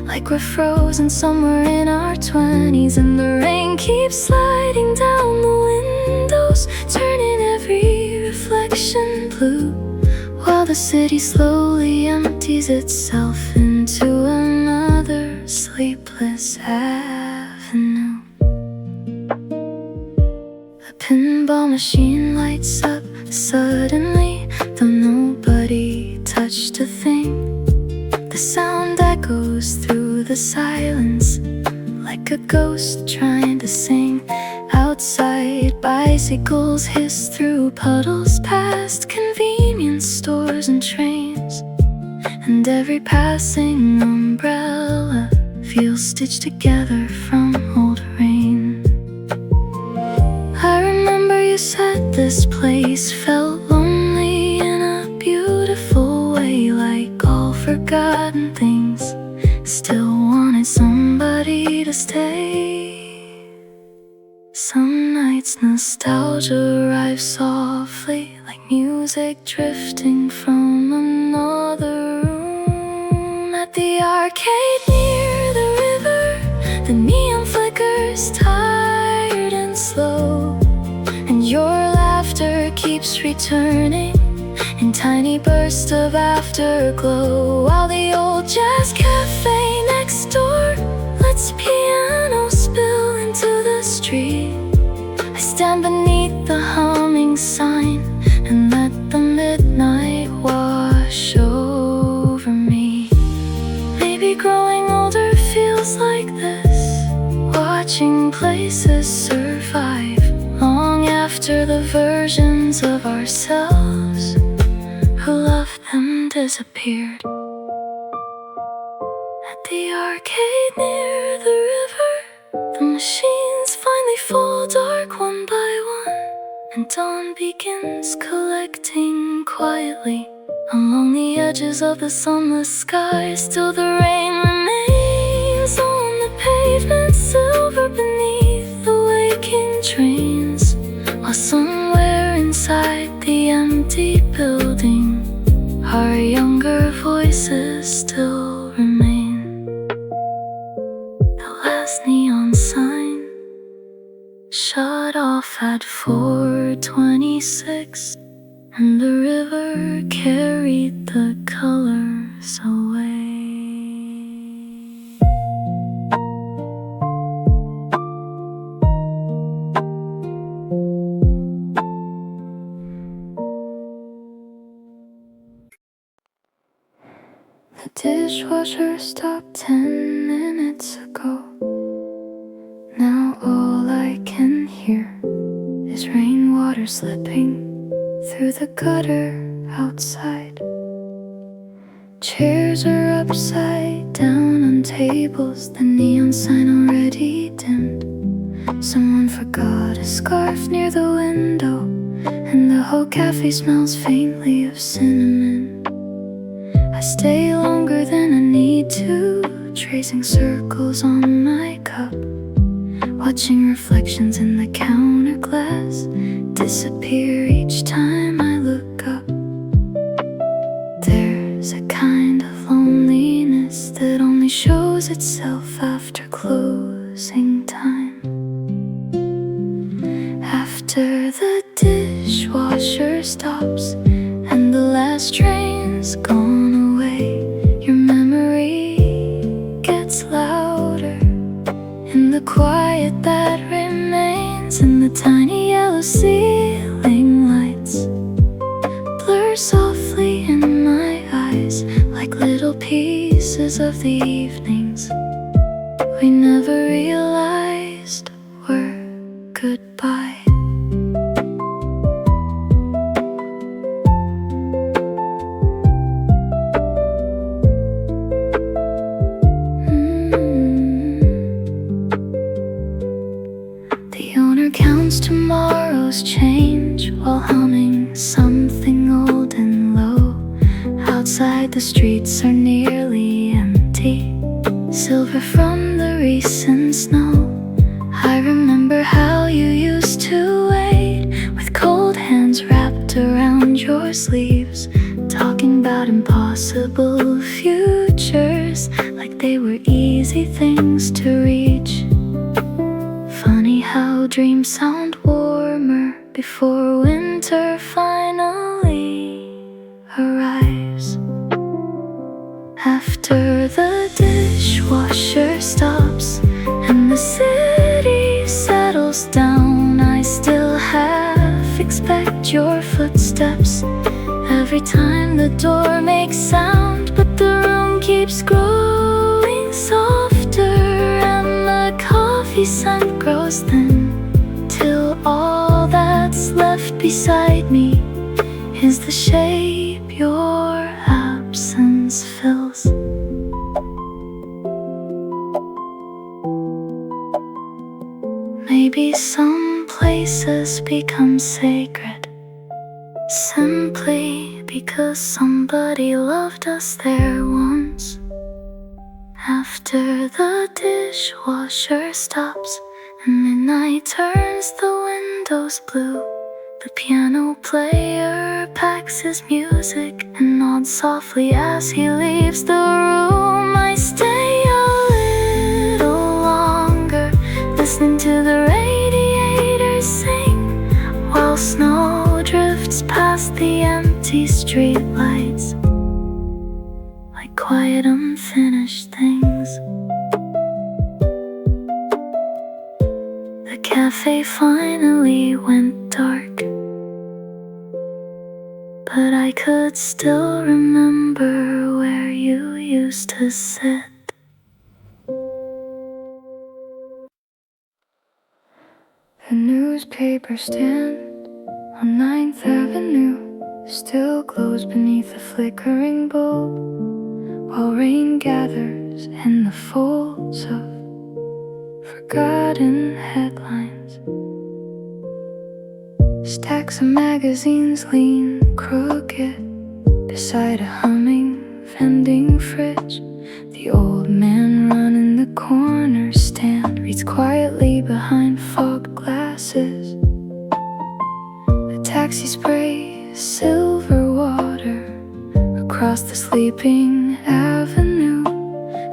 like we're frozen somewhere in our 20s. And the rain keeps sliding down the windows, turning every reflection blue, while the city slowly empties itself into another sleepless avenue. A pinball machine lights up suddenly, though nobody touched a thing. The sound echoes through the silence, like a ghost trying to sing. Outside, bicycles hiss through puddles past convenience stores and trains, and every passing umbrella feels stitched together from old rain. I remember you said this place felt lonely in a beautiful way, like all forgotten things still wanted somebody to stay. Some nights nostalgia arrives softly, like music drifting from another room. At the arcade near the river, the neon flickers tired and slow, and your laughter keeps returning in tiny bursts of afterglow, while the old jazz cafe next door lets piano spill into the street. I stand beneath the humming sign, and disappeared. At the arcade near the river, the machines finally fall dark one by one, and dawn begins collecting quietly along the edges of the sunless sky. Still the rain remains on the pavement, silver beneath the waking trains, while somewhere inside the empty building our younger voices still remain. The last neon sign shut off at 4:26, and the river carried the colors away. The dishwasher stopped 10 minutes ago. Now all I can hear is rainwater slipping through the gutter outside. Chairs are upside down on tables, the neon sign already dimmed. Someone forgot a scarf near the window, and the whole cafe smells faintly of cinnamon. I stay longer than I need to, tracing circles on my cup, watching reflections in the counter glass disappear each time I look up. There's a kind of loneliness that only shows itself after closing time. After the dishwasher stops and the last train's gone away, your memory gets louder in the quiet that remains, and the tiny yellow ceiling lights blur softly in my eyes like little pieces of the evenings we never realized were goodbye. Counts tomorrow's change while humming something old and low. Outside the streets are nearly empty, silver from the recent snow. I remember how you used to wait with cold hands wrapped around your sleeves, talking about impossible futures like they were easy things to reach. Funny how dreams sound warmer before winter finally arrives. After the dishwasher stops and the city settles down, I still half expect your footsteps every time the door makes sound, but the room keeps growing softer and the coffee scent grows thin, till all that's left beside me is the shape your absence fills. Maybe some places become sacred simply because somebody loved us there once. After the dishwasher stops and midnight turns the windows blue, the piano player packs his music and nods softly as he leaves the room. I stay a little longer, listening to the radiators sing, while snow drifts past the empty streetlights like quiet unfinished things. The cafe finally went dark, but I could still remember where you used to sit. The newspaper stand on 9th Avenue still glows beneath a flickering bulb, while rain gathers in the folds of forgotten headlines. Stacks of magazines lean crooked beside a humming vending fridge. The old man running the corner stand reads quietly behind fogged glasses. A taxi sprays silver water across the sleeping avenue,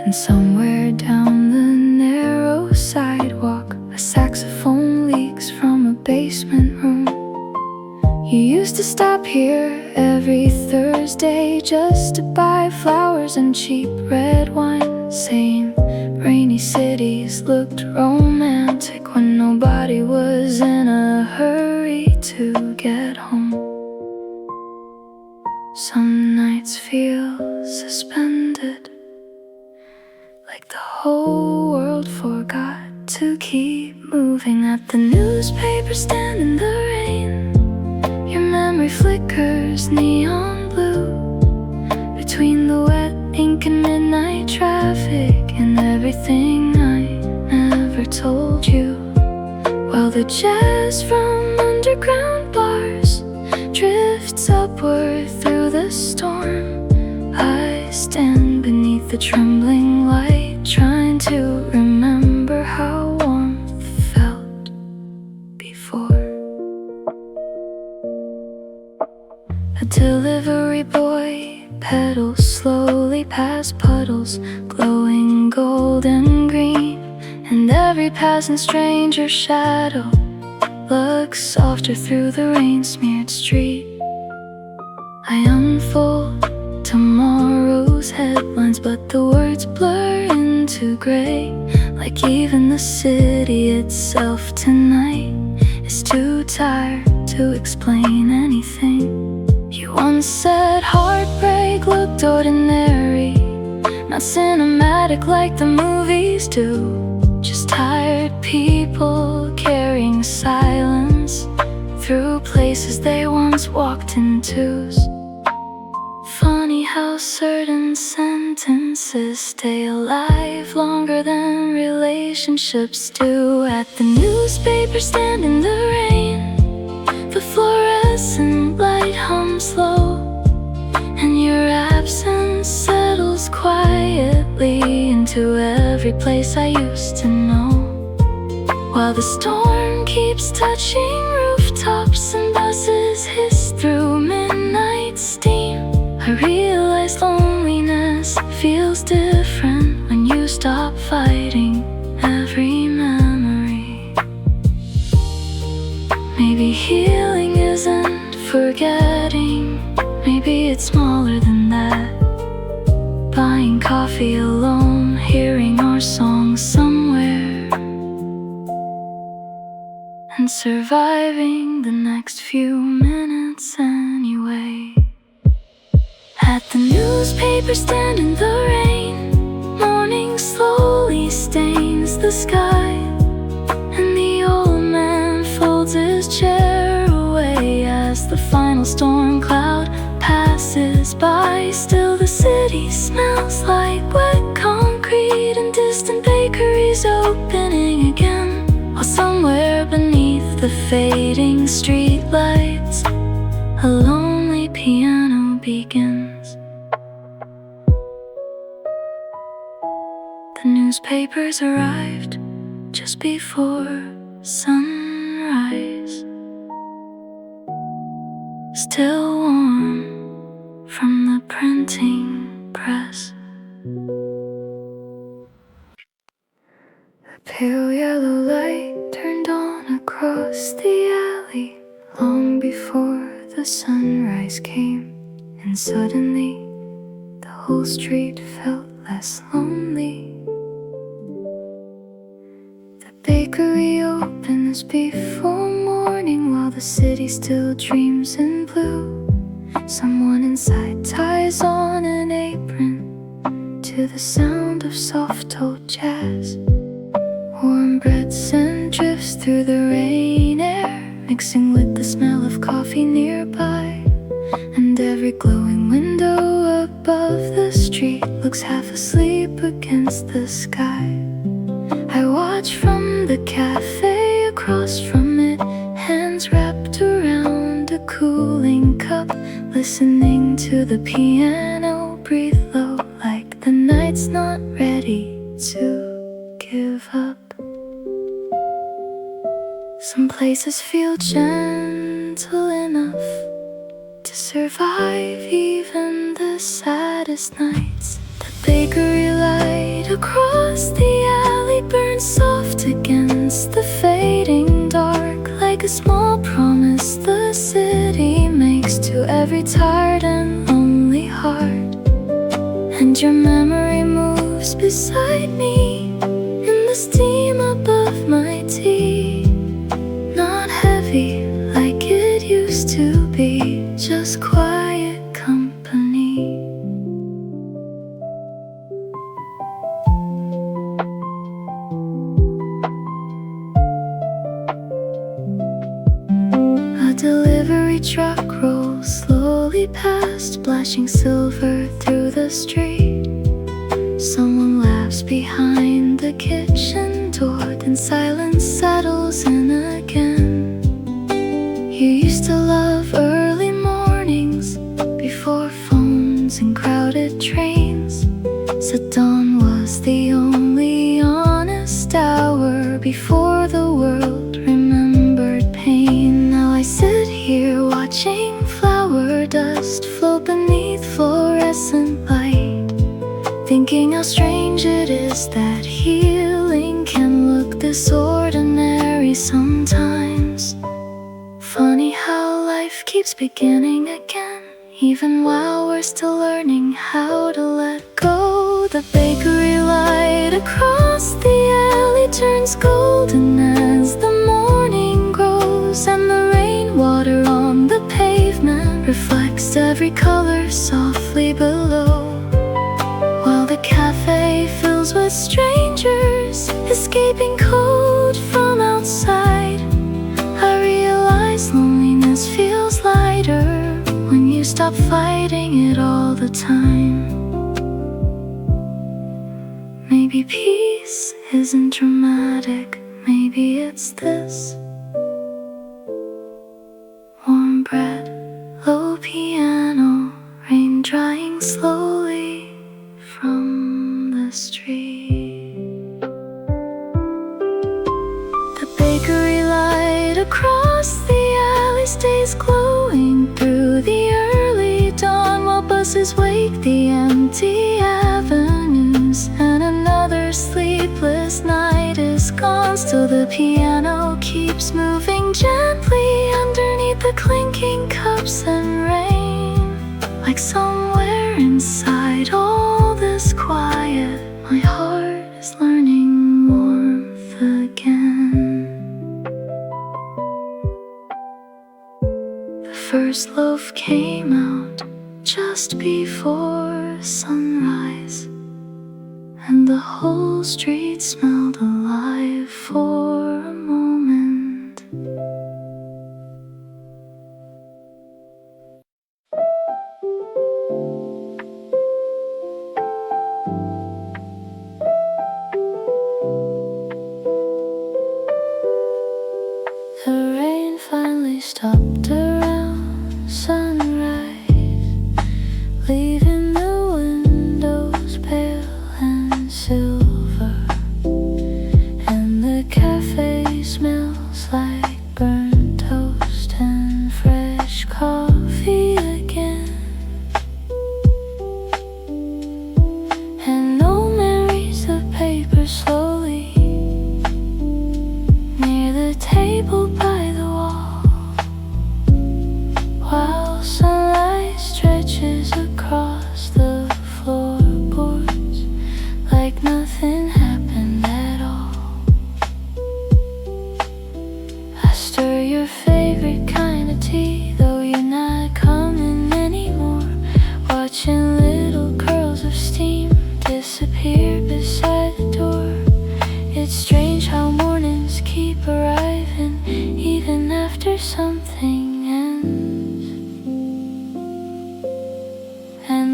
and somewhere down the narrow sidewalk a saxophone leaks from a basement room. You used to stop here every Thursday just to buy flowers and cheap red wine, saying rainy cities looked romantic when nobody was in a hurry to get home. Some nights feel suspended, like the whole world forgot to keep moving. At the newspaper stand in the rain, your memory flickers neon blue between the wet ink and midnight traffic, and everything I never told you. While the jazz from underground bars drifts upward through the storm, I stand beneath the trembling light, trying to remember how warmth felt before. A delivery boy pedals slowly past puddles glowing gold and green, and every passing stranger's shadow looks softer through the rain-smeared street. I unfold tomorrow's headlines, but the words blur into gray, like even the city itself tonight is too tired to explain anything. You once said heartbreak looked ordinary, not cinematic like the movies do, just tired people carrying silence through places they once walked in twos. Funny how certain sentences stay alive longer than relationships do. At the newspaper stand in the rain, the fluorescent light hums low, and your absence settles quietly into every place I used to know. While the storm keeps touching rooftops and buses hiss through midnight steam, I realize loneliness feels different when you stop fighting every memory. Maybe healing isn't forgetting, maybe it's smaller than that. Buying coffee alone, hearing our songs somewhere, and surviving the next few minutes anyway. At the newspaper stand in the rain, morning slowly stains the sky, and the old man folds his chair away as the final storm cloud passes by. Still the city smells like wet concrete and distant bakeries opening again, while somewhere beneath the fading street lights a lonely piano begins. The newspapers arrived just before sunrise, still warm from the printing press. The pale yellow light turned on across the alley long before the sunrise came, and suddenly the whole street felt less lonely. The bakery opens before morning while the city still dreams in blue. Someone inside ties on an apron to the sound of soft-toed jazz. Warm bread scent drifts through the rain air, mixing with the smell of coffee nearby. every glowing window above the street looks half asleep against the sky. I watch from the cafe across from it, hands wrapped around a cooling cup, listening to the piano breathe low, like the night's not ready to give up. Some places feel gentle enough to survive even the saddest nights. The bakery light across the alley burns soft against the fading dark, like a small promise the city makes to every tired and lonely heart. And your memory moves beside me in the steam above my tea, not heavy like it used to be, just quiet company. A delivery truck rolls slowly past, splashing silver through the street. Someone laughs behind the kitchen door, then silence settles in again. You used to love early mornings before phones and crowded trains. Said dawn was the only honest hour before the world remembered pain. Now I sit here watching flower dust float beneath fluorescent light, thinking how strange it is that healing can look this ordinary sometimes. Funny how life keeps beginning again, even while we're still learning how to let go. The bakery light across the alley turns golden as the morning grows, and the rainwater on the pavement reflects every color softly below. While the cafe fills with strangers escaping cold from outside, I realize loneliness feels lighter when you stop fighting it all the time. Maybe peace isn't dramatic, maybe it's this: warm bread, low piano, rain drying slowly from the street. The bakery light across the alley stays glowing through the early dawn, while buses wake the empty avenues, and another sleepless night is gone. Still the piano keeps moving gently underneath the clinking cups and rain, like somewhere inside all this quiet, my heart is learning warmth again. The first loaf came out just before sunrise, and the whole street smelled alive for a moment. The rain finally stopped around sunrise, leaving the windows pale and silver, and the cafe smells like burnt toast and fresh coffee again. And no memories of paper slowly near the table by the wall, while sunlight stretches across the floorboards like nothing happened at all. I stir your favorite kind of tea, though you're not coming anymore, watching little curls of steam disappear beside the door. It's strange how mornings keep arriving even after something ends.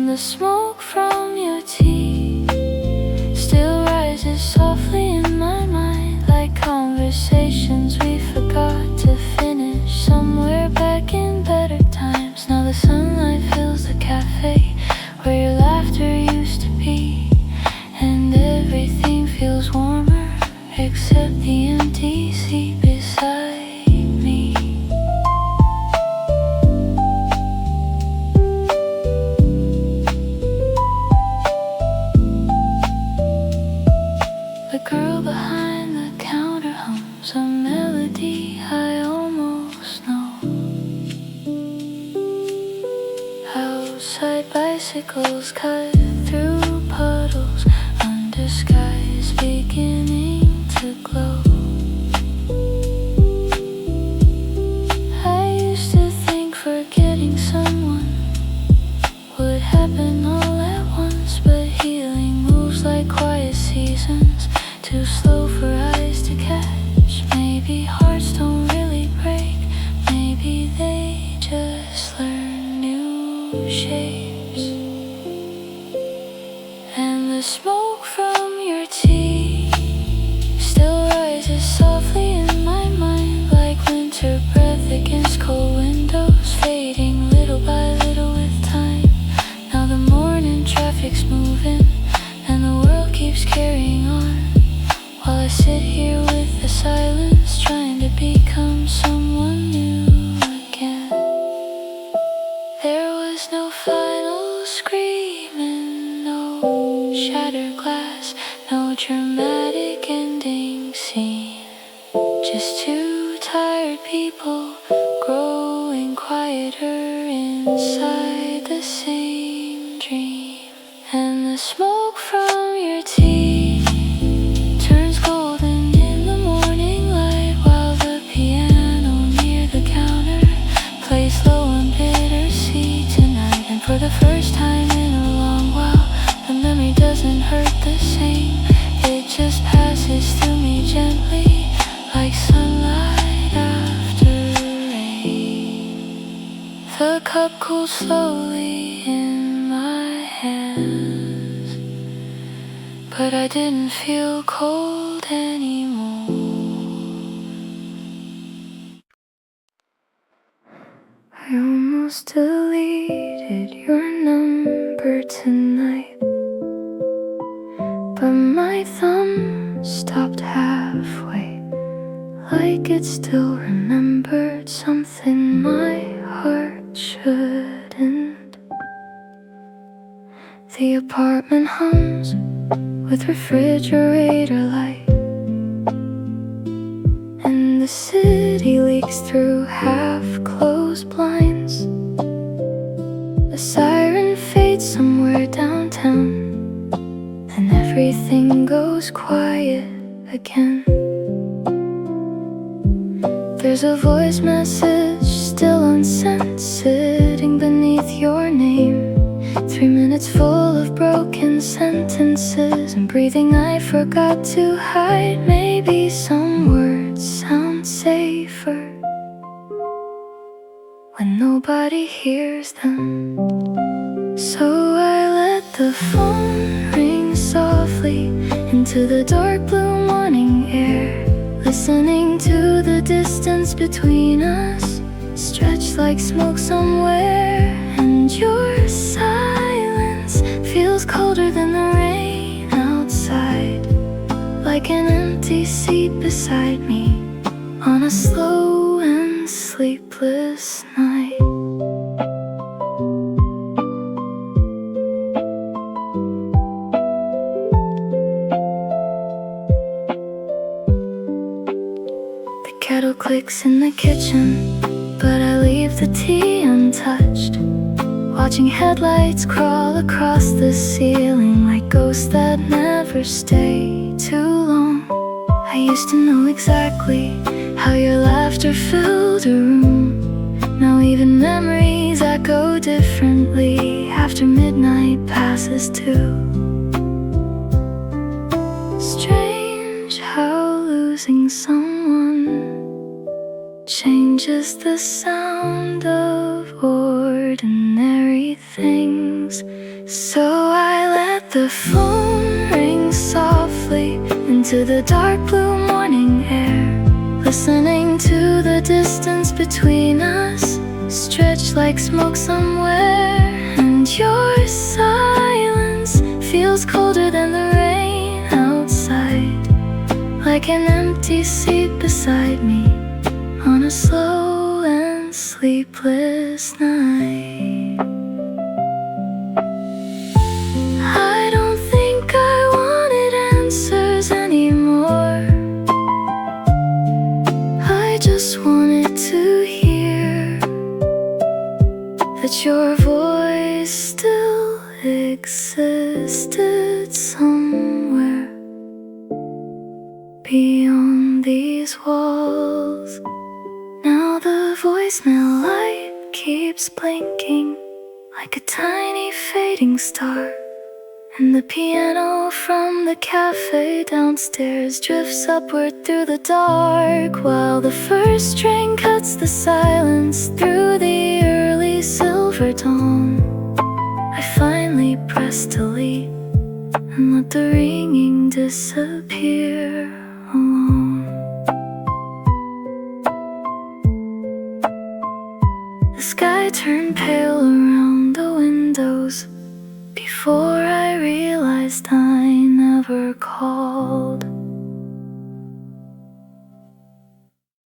And the smoke from your tea still rises softly in my mind, like conversations we forgot to finish somewhere back in better times. Now the sunlight fills the cafe where your laughter used to be, and everything feels warmer except the empty seat beside me. The girl behind the counter hums a melody I almost know. Outside bicycles cut through puddles under skies beginning to glow. I used to think forgetting someone would happen all at once, but healing moves like quiet seasons, too slow for eyes to catch. Maybe hearts don't really break, maybe they just learn new shapes. And the smoke from your tea still rises softly in my mind, like winter breath against cold windows, fading little by little with time. Now the morning traffic's moving and the world keeps carrying on, while I sit here with the silence, trying to become someone new again. There was no final screaming, no shattered glass, no dramatic ending scene. Just two tired people growing quieter inside the same dream. And the smoke from your tea turns golden in the morning light, while the piano near the counter plays slow and bittersweet tonight. And for the first time in a long while, the memory doesn't hurt the same. It just passes through me gently, like sunlight after rain. The cup cools slowly in my hands, but I didn't feel cold anymore. I almost deleted your number tonight, but my thumb stopped halfway, like it still remembered something my heart shouldn't. The apartment hums with refrigerator light, and the city leaks through half-closed blinds. A siren fades somewhere downtown, and everything goes quiet again. There's a voice message still unsent, sitting beneath your name. 3 minutes full of broken sentences and breathing I forgot to hide. Maybe some words sound safer when nobody hears them. So I let the phone ring softly into the dark blue morning air, listening to the distance between us stretch like smoke somewhere. And your silence feels colder than the rain outside, like an empty seat beside me on a slow and sleepless night. The kettle clicks in the kitchen, but I leave the tea untouched, watching headlights crawl across the ceiling like ghosts that never stay too long. I used to know exactly how your laughter filled a room. Now even memories echo differently after midnight passes too. Strange how losing someone changes the sound of ordinary things So I let the phone ring softly into the dark blue morning air, listening to the distance between us stretch like smoke somewhere. And your silence feels colder than the rain outside, like an empty seat beside me on a slow and sleepless night. I don't think I wanted answers anymore. I just wanted to hear that your voice still existed somewhere beyond these walls. Now the voicemail light keeps blinking like a tiny fading star, and the piano from the cafe downstairs drifts upward through the dark, while the first string cuts the silence through the early silver dawn. I finally press delete and let the ringing disappear alone. The sky turned pale around the windows before